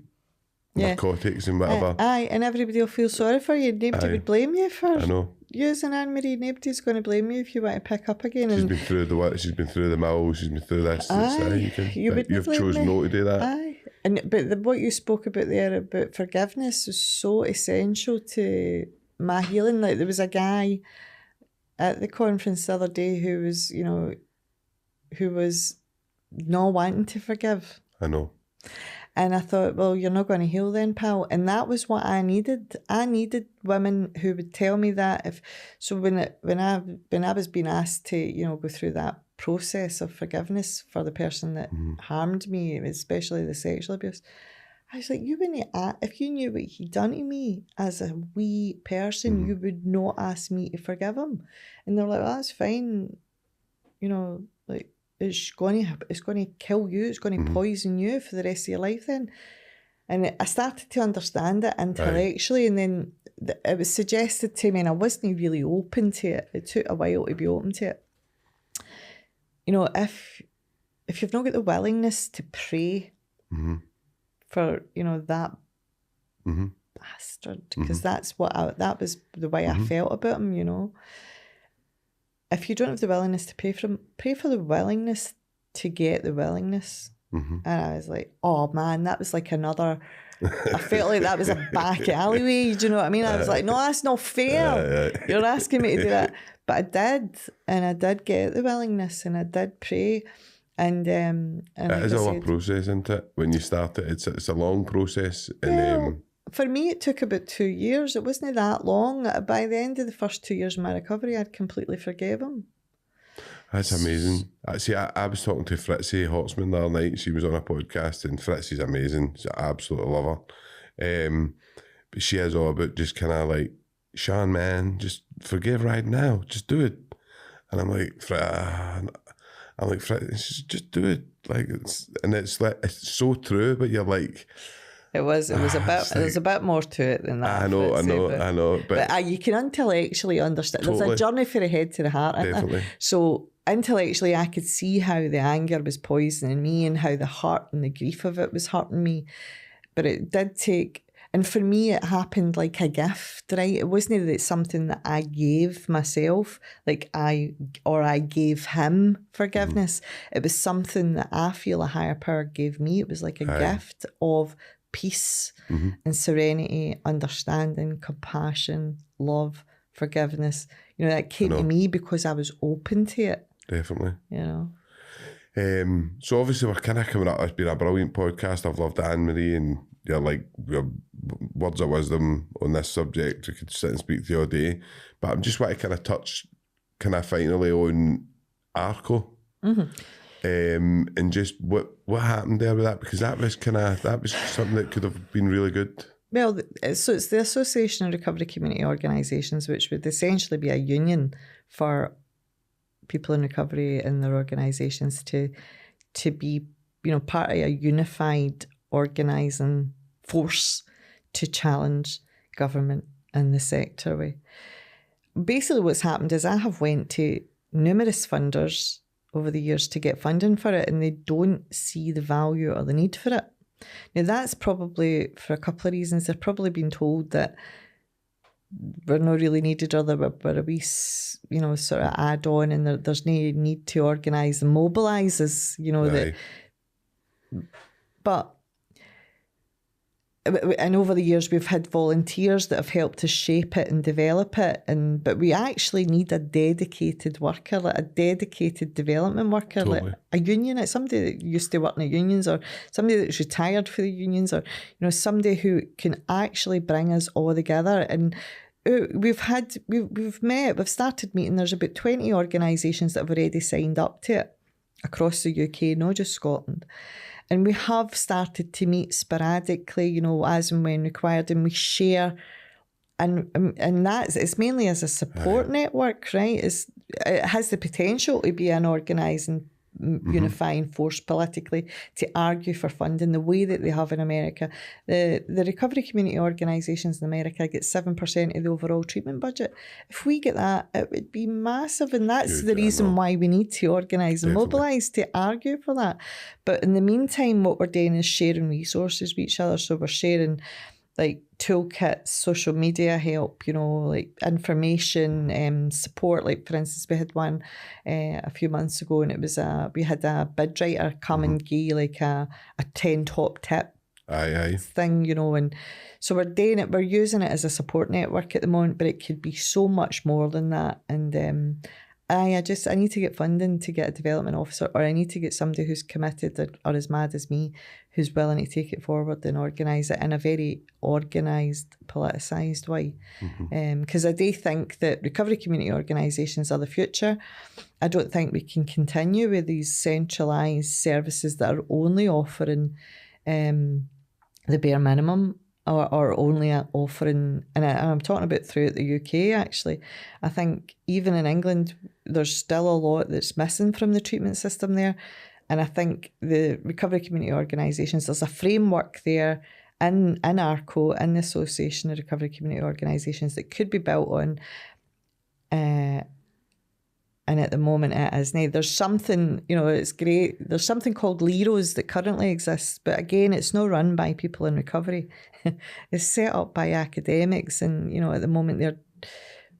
narcotics and whatever. Aye, and everybody will feel sorry for you. Nobody would blame you for using Annemarie. Nobody's going to blame you if you want to pick up again. She's been through she's been through the mill, she's been through this. You've chosen not to do that. Aye. But what you spoke about there about forgiveness is so essential to my healing. Like, there was a guy at the conference the other day who was, you know, who was not wanting to forgive. I know. And I thought, well, you're not going to heal then, pal. And that was what I needed. I needed women who would tell me that. When I was being asked to, you know, go through that process of forgiveness for the person that harmed me, especially the sexual abuse, I was like, if you knew what he'd done to me as a wee person, you would not ask me to forgive him. And they're like, well, that's fine. You know, like, it's going to kill you. It's going to poison you for the rest of your life then. And I started to understand it intellectually, and then it was suggested to me, and I wasn't really open to it. It took a while to be open to it. You know, if you've not got the willingness to pray for, you know, that bastard, because that was the way I felt about him, you know. If you don't have the willingness to pray for him, pray for the willingness to get the willingness. And I was like, oh man, that was like another, I felt like that was a back alleyway, do you know what I mean? I was like, no, that's not fair. You're asking me to do that. But I did, and I did get the willingness, and I did pray. And it is a long process, isn't it? When you start it, it's a long process. And for me, it took about 2 years. It wasn't that long. By the end of the first 2 years of my recovery, I'd completely forgave him. That's amazing. See, I was talking to Fritzi Hotsman the other night. She was on a podcast, and Fritzi's amazing. I absolutely love her. But she is all about just kind of like, Sean, man, just forgive right now. Just do it. And I'm like, Fritzi, just do it. Like, it's so true, but you're like, It was a bit more to it than that. I know. But you can intellectually understand. Totally. There's a journey from the head to the heart. Definitely. So intellectually, I could see how the anger was poisoning me and how the hurt and the grief of it was hurting me. But it did take, And for me, it happened like a gift, right? It wasn't that it's something that I gave myself, like I gave him forgiveness. It was something that I feel a higher power gave me. It was like a gift of peace and serenity, understanding, compassion, love, forgiveness. You know, that came to me because I was open to it. Definitely. You know. So obviously we're kind of coming up. It's been a brilliant podcast. I've loved Annemarie, and you're like your words of wisdom on this subject. We could sit and speak to you all day, but I'm just want to kind of touch, kind of finally on Arco, and just what happened there with that, because that was something that could have been really good. Well, so it's the Association of Recovery Community Organisations, which would essentially be a union for people in recovery and their organisations to be, you know, part of a unified organising force to challenge government and the sector way. Basically what's happened is I have went to numerous funders over the years to get funding for it, and they don't see the value or the need for it. Now that's probably for a couple of reasons. They've probably been told that we're not really needed, or we're a wee, you know, sort of add on, and there's no need to organise and mobilise us, you know. That, but and over the years we've had volunteers that have helped to shape it and develop it, but we actually need a dedicated worker, like a dedicated development worker, like a union, like somebody that used to work in the unions, or somebody that's retired for the unions, or, you know, somebody who can actually bring us all together. And we've started meeting. There's about 20 organisations that have already signed up to it across the UK, not just Scotland. And we have started to meet sporadically, you know, as and when required, and we share. And it's mainly as a support network, right? It has the potential to be an organising, unifying force politically to argue for funding the way that they have in America. The recovery community organisations in America get 7% of the overall treatment budget. If we get that, it would be massive, and that's the reason why we need to organise and mobilise to argue for that. But in the meantime, what we're doing is sharing resources with each other. So we're sharing like toolkits, social media help, you know, like information, support. Like, for instance, we had one a few months ago, and it was we had a bid writer come and give like a 10 top tip thing, you know. And so we're doing it, we're using it as a support network at the moment, but it could be so much more than that. And I need to get funding to get a development officer, or I need to get somebody who's committed or as mad as me, who's willing to take it forward and organise it in a very organised, politicised way. Because I do think that recovery community organisations are the future. I don't think we can continue with these centralised services that are only offering the bare minimum, or only offering, and I'm talking about throughout the UK actually. I think even in England, there's still a lot that's missing from the treatment system there. And I think the recovery community organisations, there's a framework there in ARCO, in the Association of Recovery Community Organisations, that could be built on. And at the moment it is. Now, there's something, you know, it's great. There's something called LEROs that currently exists, but again, it's not run by people in recovery. It's set up by academics, and, you know, at the moment they're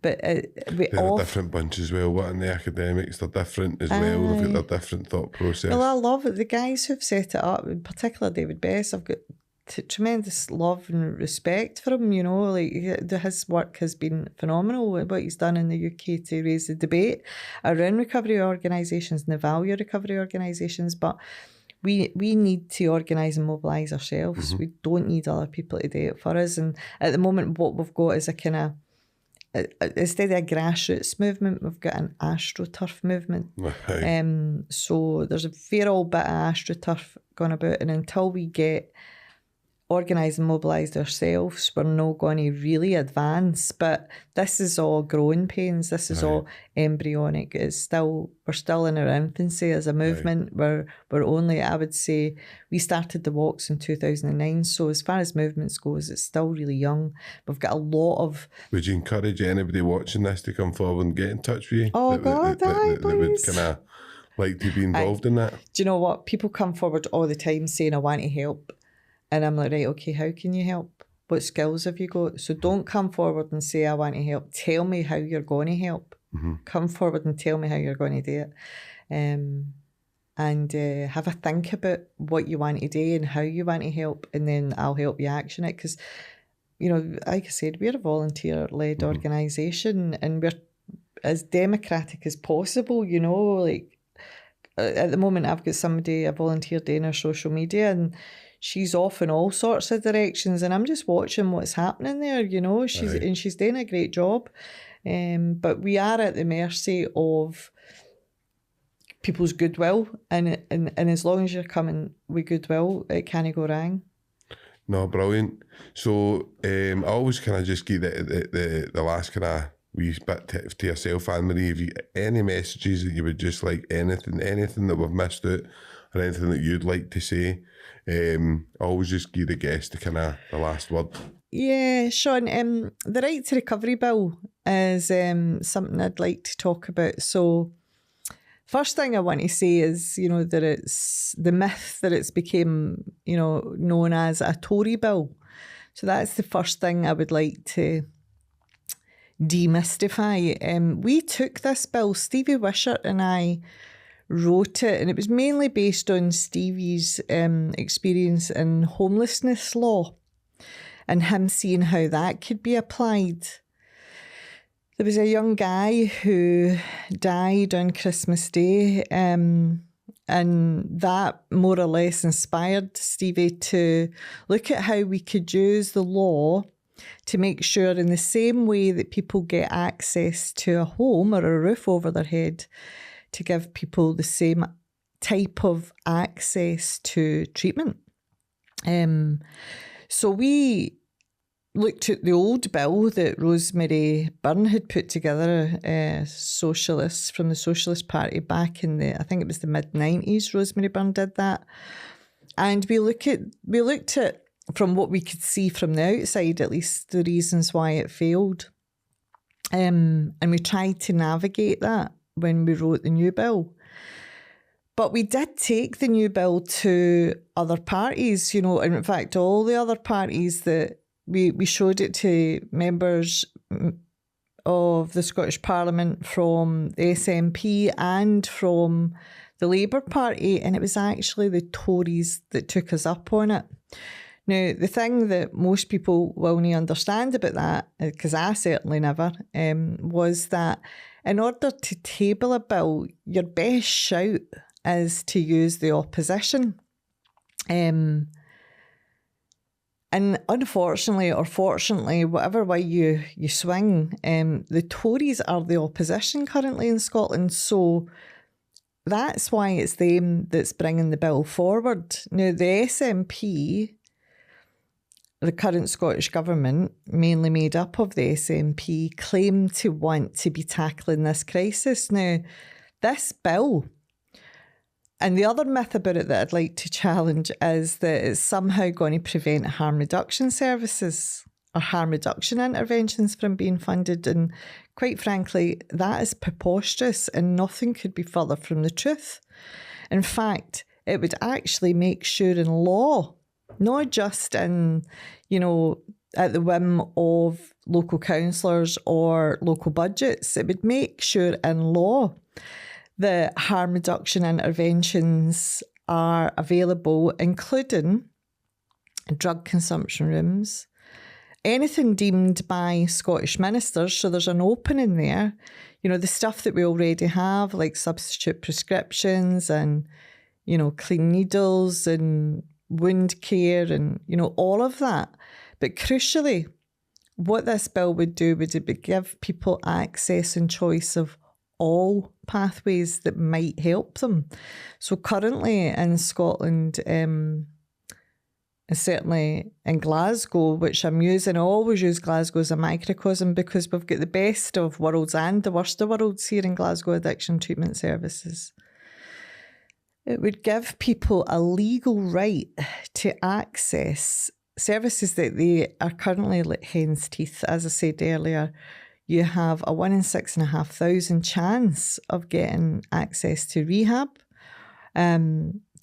a different bunch as well. What in the academics, they're different as well. They've got their different thought process. Well, I love it. The guys who've set it up, in particular David Best, I've got tremendous love and respect for him, you know. Like, his work has been phenomenal, what he's done in the UK to raise the debate around recovery organisations and the value of recovery organisations. But we need to organise and mobilise ourselves. We don't need other people to do it for us. And at the moment, what we've got is a kind of, instead of a grassroots movement, we've got an AstroTurf movement. So there's a fair old bit of AstroTurf going about, and until we get organised and mobilised ourselves, we're not going to really advance. But this is all growing pains. This is all embryonic. We're still in our infancy as a movement. We're only, I would say, we started the walks in 2009. So as far as movements goes, it's still really young. We've got a lot of. Would you encourage anybody watching this to come forward and get in touch with you? Oh, God, please. That would kind of like to be involved in that. Do you know what? People come forward all the time saying, I want to help. And I'm like, right, okay, how can you help? What skills have you got? So don't come forward and say, I want to help. Tell me how you're going to help. Come forward and tell me how you're going to do it. And have a think about what you want to do and how you want to help, and then I'll help you action it. Because, you know, like I said, we're a volunteer-led organisation, and we're as democratic as possible, you know. Like, at the moment, I've got somebody, a volunteer doing our social media, and she's off in all sorts of directions, and I'm just watching what's happening there, you know. She's doing a great job. But we are at the mercy of people's goodwill, and as long as you're coming with goodwill, it can't go wrong. No, brilliant. So I always kind of just give the last kind of wee bit to yourself, Annemarie. Have you any messages that you would just like, anything that we've missed out, or anything that you'd like to say? I always just give the guest the kind of the last word. Yeah, Sean, the Right to Recovery Bill is something I'd like to talk about. So first thing I want to say is, you know, that it's the myth that it's became, you know, known as a Tory bill. So that's the first thing I would like to demystify. We took this bill, Stevie Wishart and I wrote it, and it was mainly based on Stevie's experience in homelessness law and him seeing how that could be applied. There was a young guy who died on Christmas Day, and that more or less inspired Stevie to look at how we could use the law to make sure, in the same way that people get access to a home or a roof over their head, to give people the same type of access to treatment. So we looked at the old bill that Rosemary Byrne had put together, socialists from the Socialist Party back in I think it was the mid-90s. Rosemary Byrne did that. And we looked at, from what we could see from the outside, at least, the reasons why it failed. And we tried to navigate that when we wrote the new bill. But we did take the new bill to other parties, you know, and in fact, all the other parties that we showed it to members of the Scottish Parliament from the SNP and from the Labour Party, and it was actually the Tories that took us up on it. Now, the thing that most people will only understand about that, because I certainly never, was that in order to table a bill, your best shout is to use the opposition. And unfortunately or fortunately, whatever way you swing, the Tories are the opposition currently in Scotland. So that's why it's them that's bringing the bill forward. Now, the SNP, the current Scottish government, mainly made up of the SNP, claim to want to be tackling this crisis. Now, this bill, and the other myth about it that I'd like to challenge, is that it's somehow going to prevent harm reduction services or harm reduction interventions from being funded. And quite frankly, that is preposterous, and nothing could be further from the truth. In fact, it would actually make sure in law, not just in, you know, at the whim of local councillors or local budgets, it would make sure in law that harm reduction interventions are available, including drug consumption rooms, anything deemed by Scottish ministers. So there's an opening there, you know, the stuff that we already have, like substitute prescriptions and, you know, clean needles and wound care and, you know, all of that. But crucially, what this bill would do would it would give people access and choice of all pathways that might help them. So currently in Scotland, and certainly in Glasgow, which I'm using, I always use Glasgow as a microcosm because we've got the best of worlds and the worst of worlds here in Glasgow Addiction Treatment Services. It would give people a legal right to access services that they are currently like hen's teeth. As I said earlier, you have a 1 in 6,500 chance of getting access to rehab,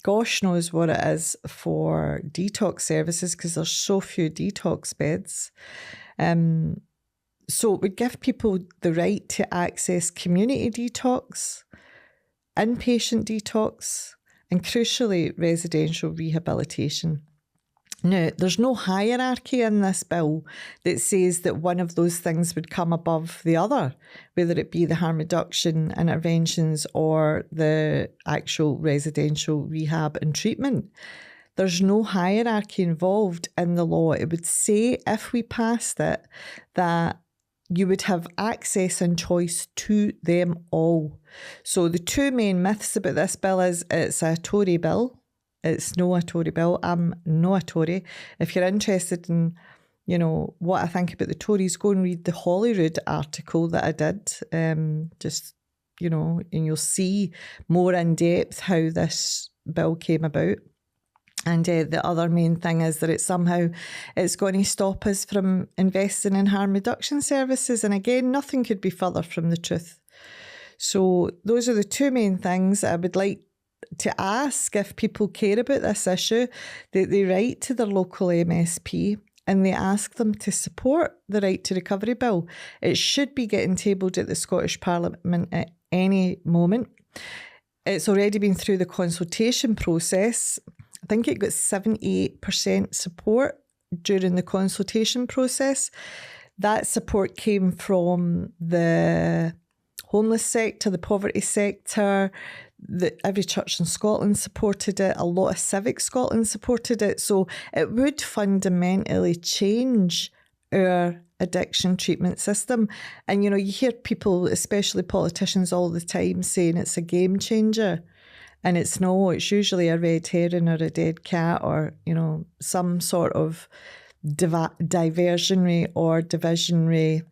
gosh knows what it is for detox services because there's so few detox beds. So it would give people the right to access community detox, inpatient detox, and crucially, residential rehabilitation. Now, there's no hierarchy in this bill that says that one of those things would come above the other, whether it be the harm reduction interventions or the actual residential rehab and treatment. There's no hierarchy involved in the law. It would say, if we passed it, that you would have access and choice to them all. So the two main myths about this bill is it's a Tory bill. It's no a Tory bill. I'm no a Tory. If you're interested in, what I think about the Tories, go and read the Holyrood article that I did. And you'll see more in depth how this bill came about. And the other main thing is that it's going to stop us from investing in harm reduction services. And again, nothing could be further from the truth. So those are the two main things I would like to ask. If people care about this issue, that they write to their local MSP and they ask them to support the Right to Recovery Bill. It should be getting tabled at the Scottish Parliament at any moment. It's already been through the consultation process. I think it got 78% support during the consultation process. That support came from the homeless sector, the poverty sector. Every church in Scotland supported it. A lot of Civic Scotland supported it. So it would fundamentally change our addiction treatment system. And, you hear people, especially politicians, all the time saying it's a game changer. And it's usually a red herring or a dead cat or, some sort of diversionary or divisionary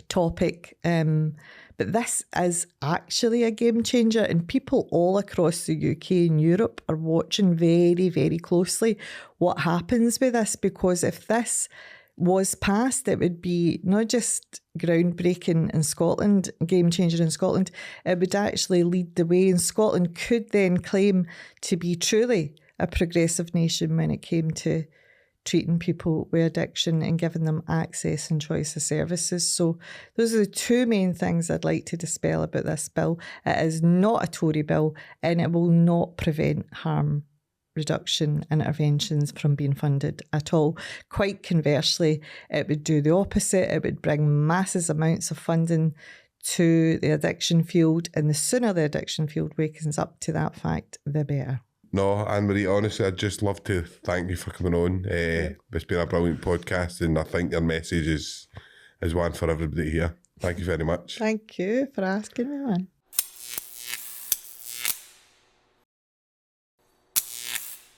topic. But this is actually a game changer, and people all across the UK and Europe are watching very, very closely what happens with this, because if this was passed, it would be not just groundbreaking in Scotland, game changer in Scotland, it would actually lead the way. And Scotland could then claim to be truly a progressive nation when it came to treating people with addiction and giving them access and choice of services. So those are the two main things I'd like to dispel about this bill. It is not a Tory bill, and it will not prevent harm reduction interventions from being funded at all. Quite conversely, it would do the opposite. It would bring massive amounts of funding to the addiction field, and the sooner the addiction field wakens up to that fact, the better. No, Annemarie, honestly, I'd just love to thank you for coming on. It's been a brilliant podcast, and I think your message is one for everybody here. Thank you very much. Thank you for asking me, man.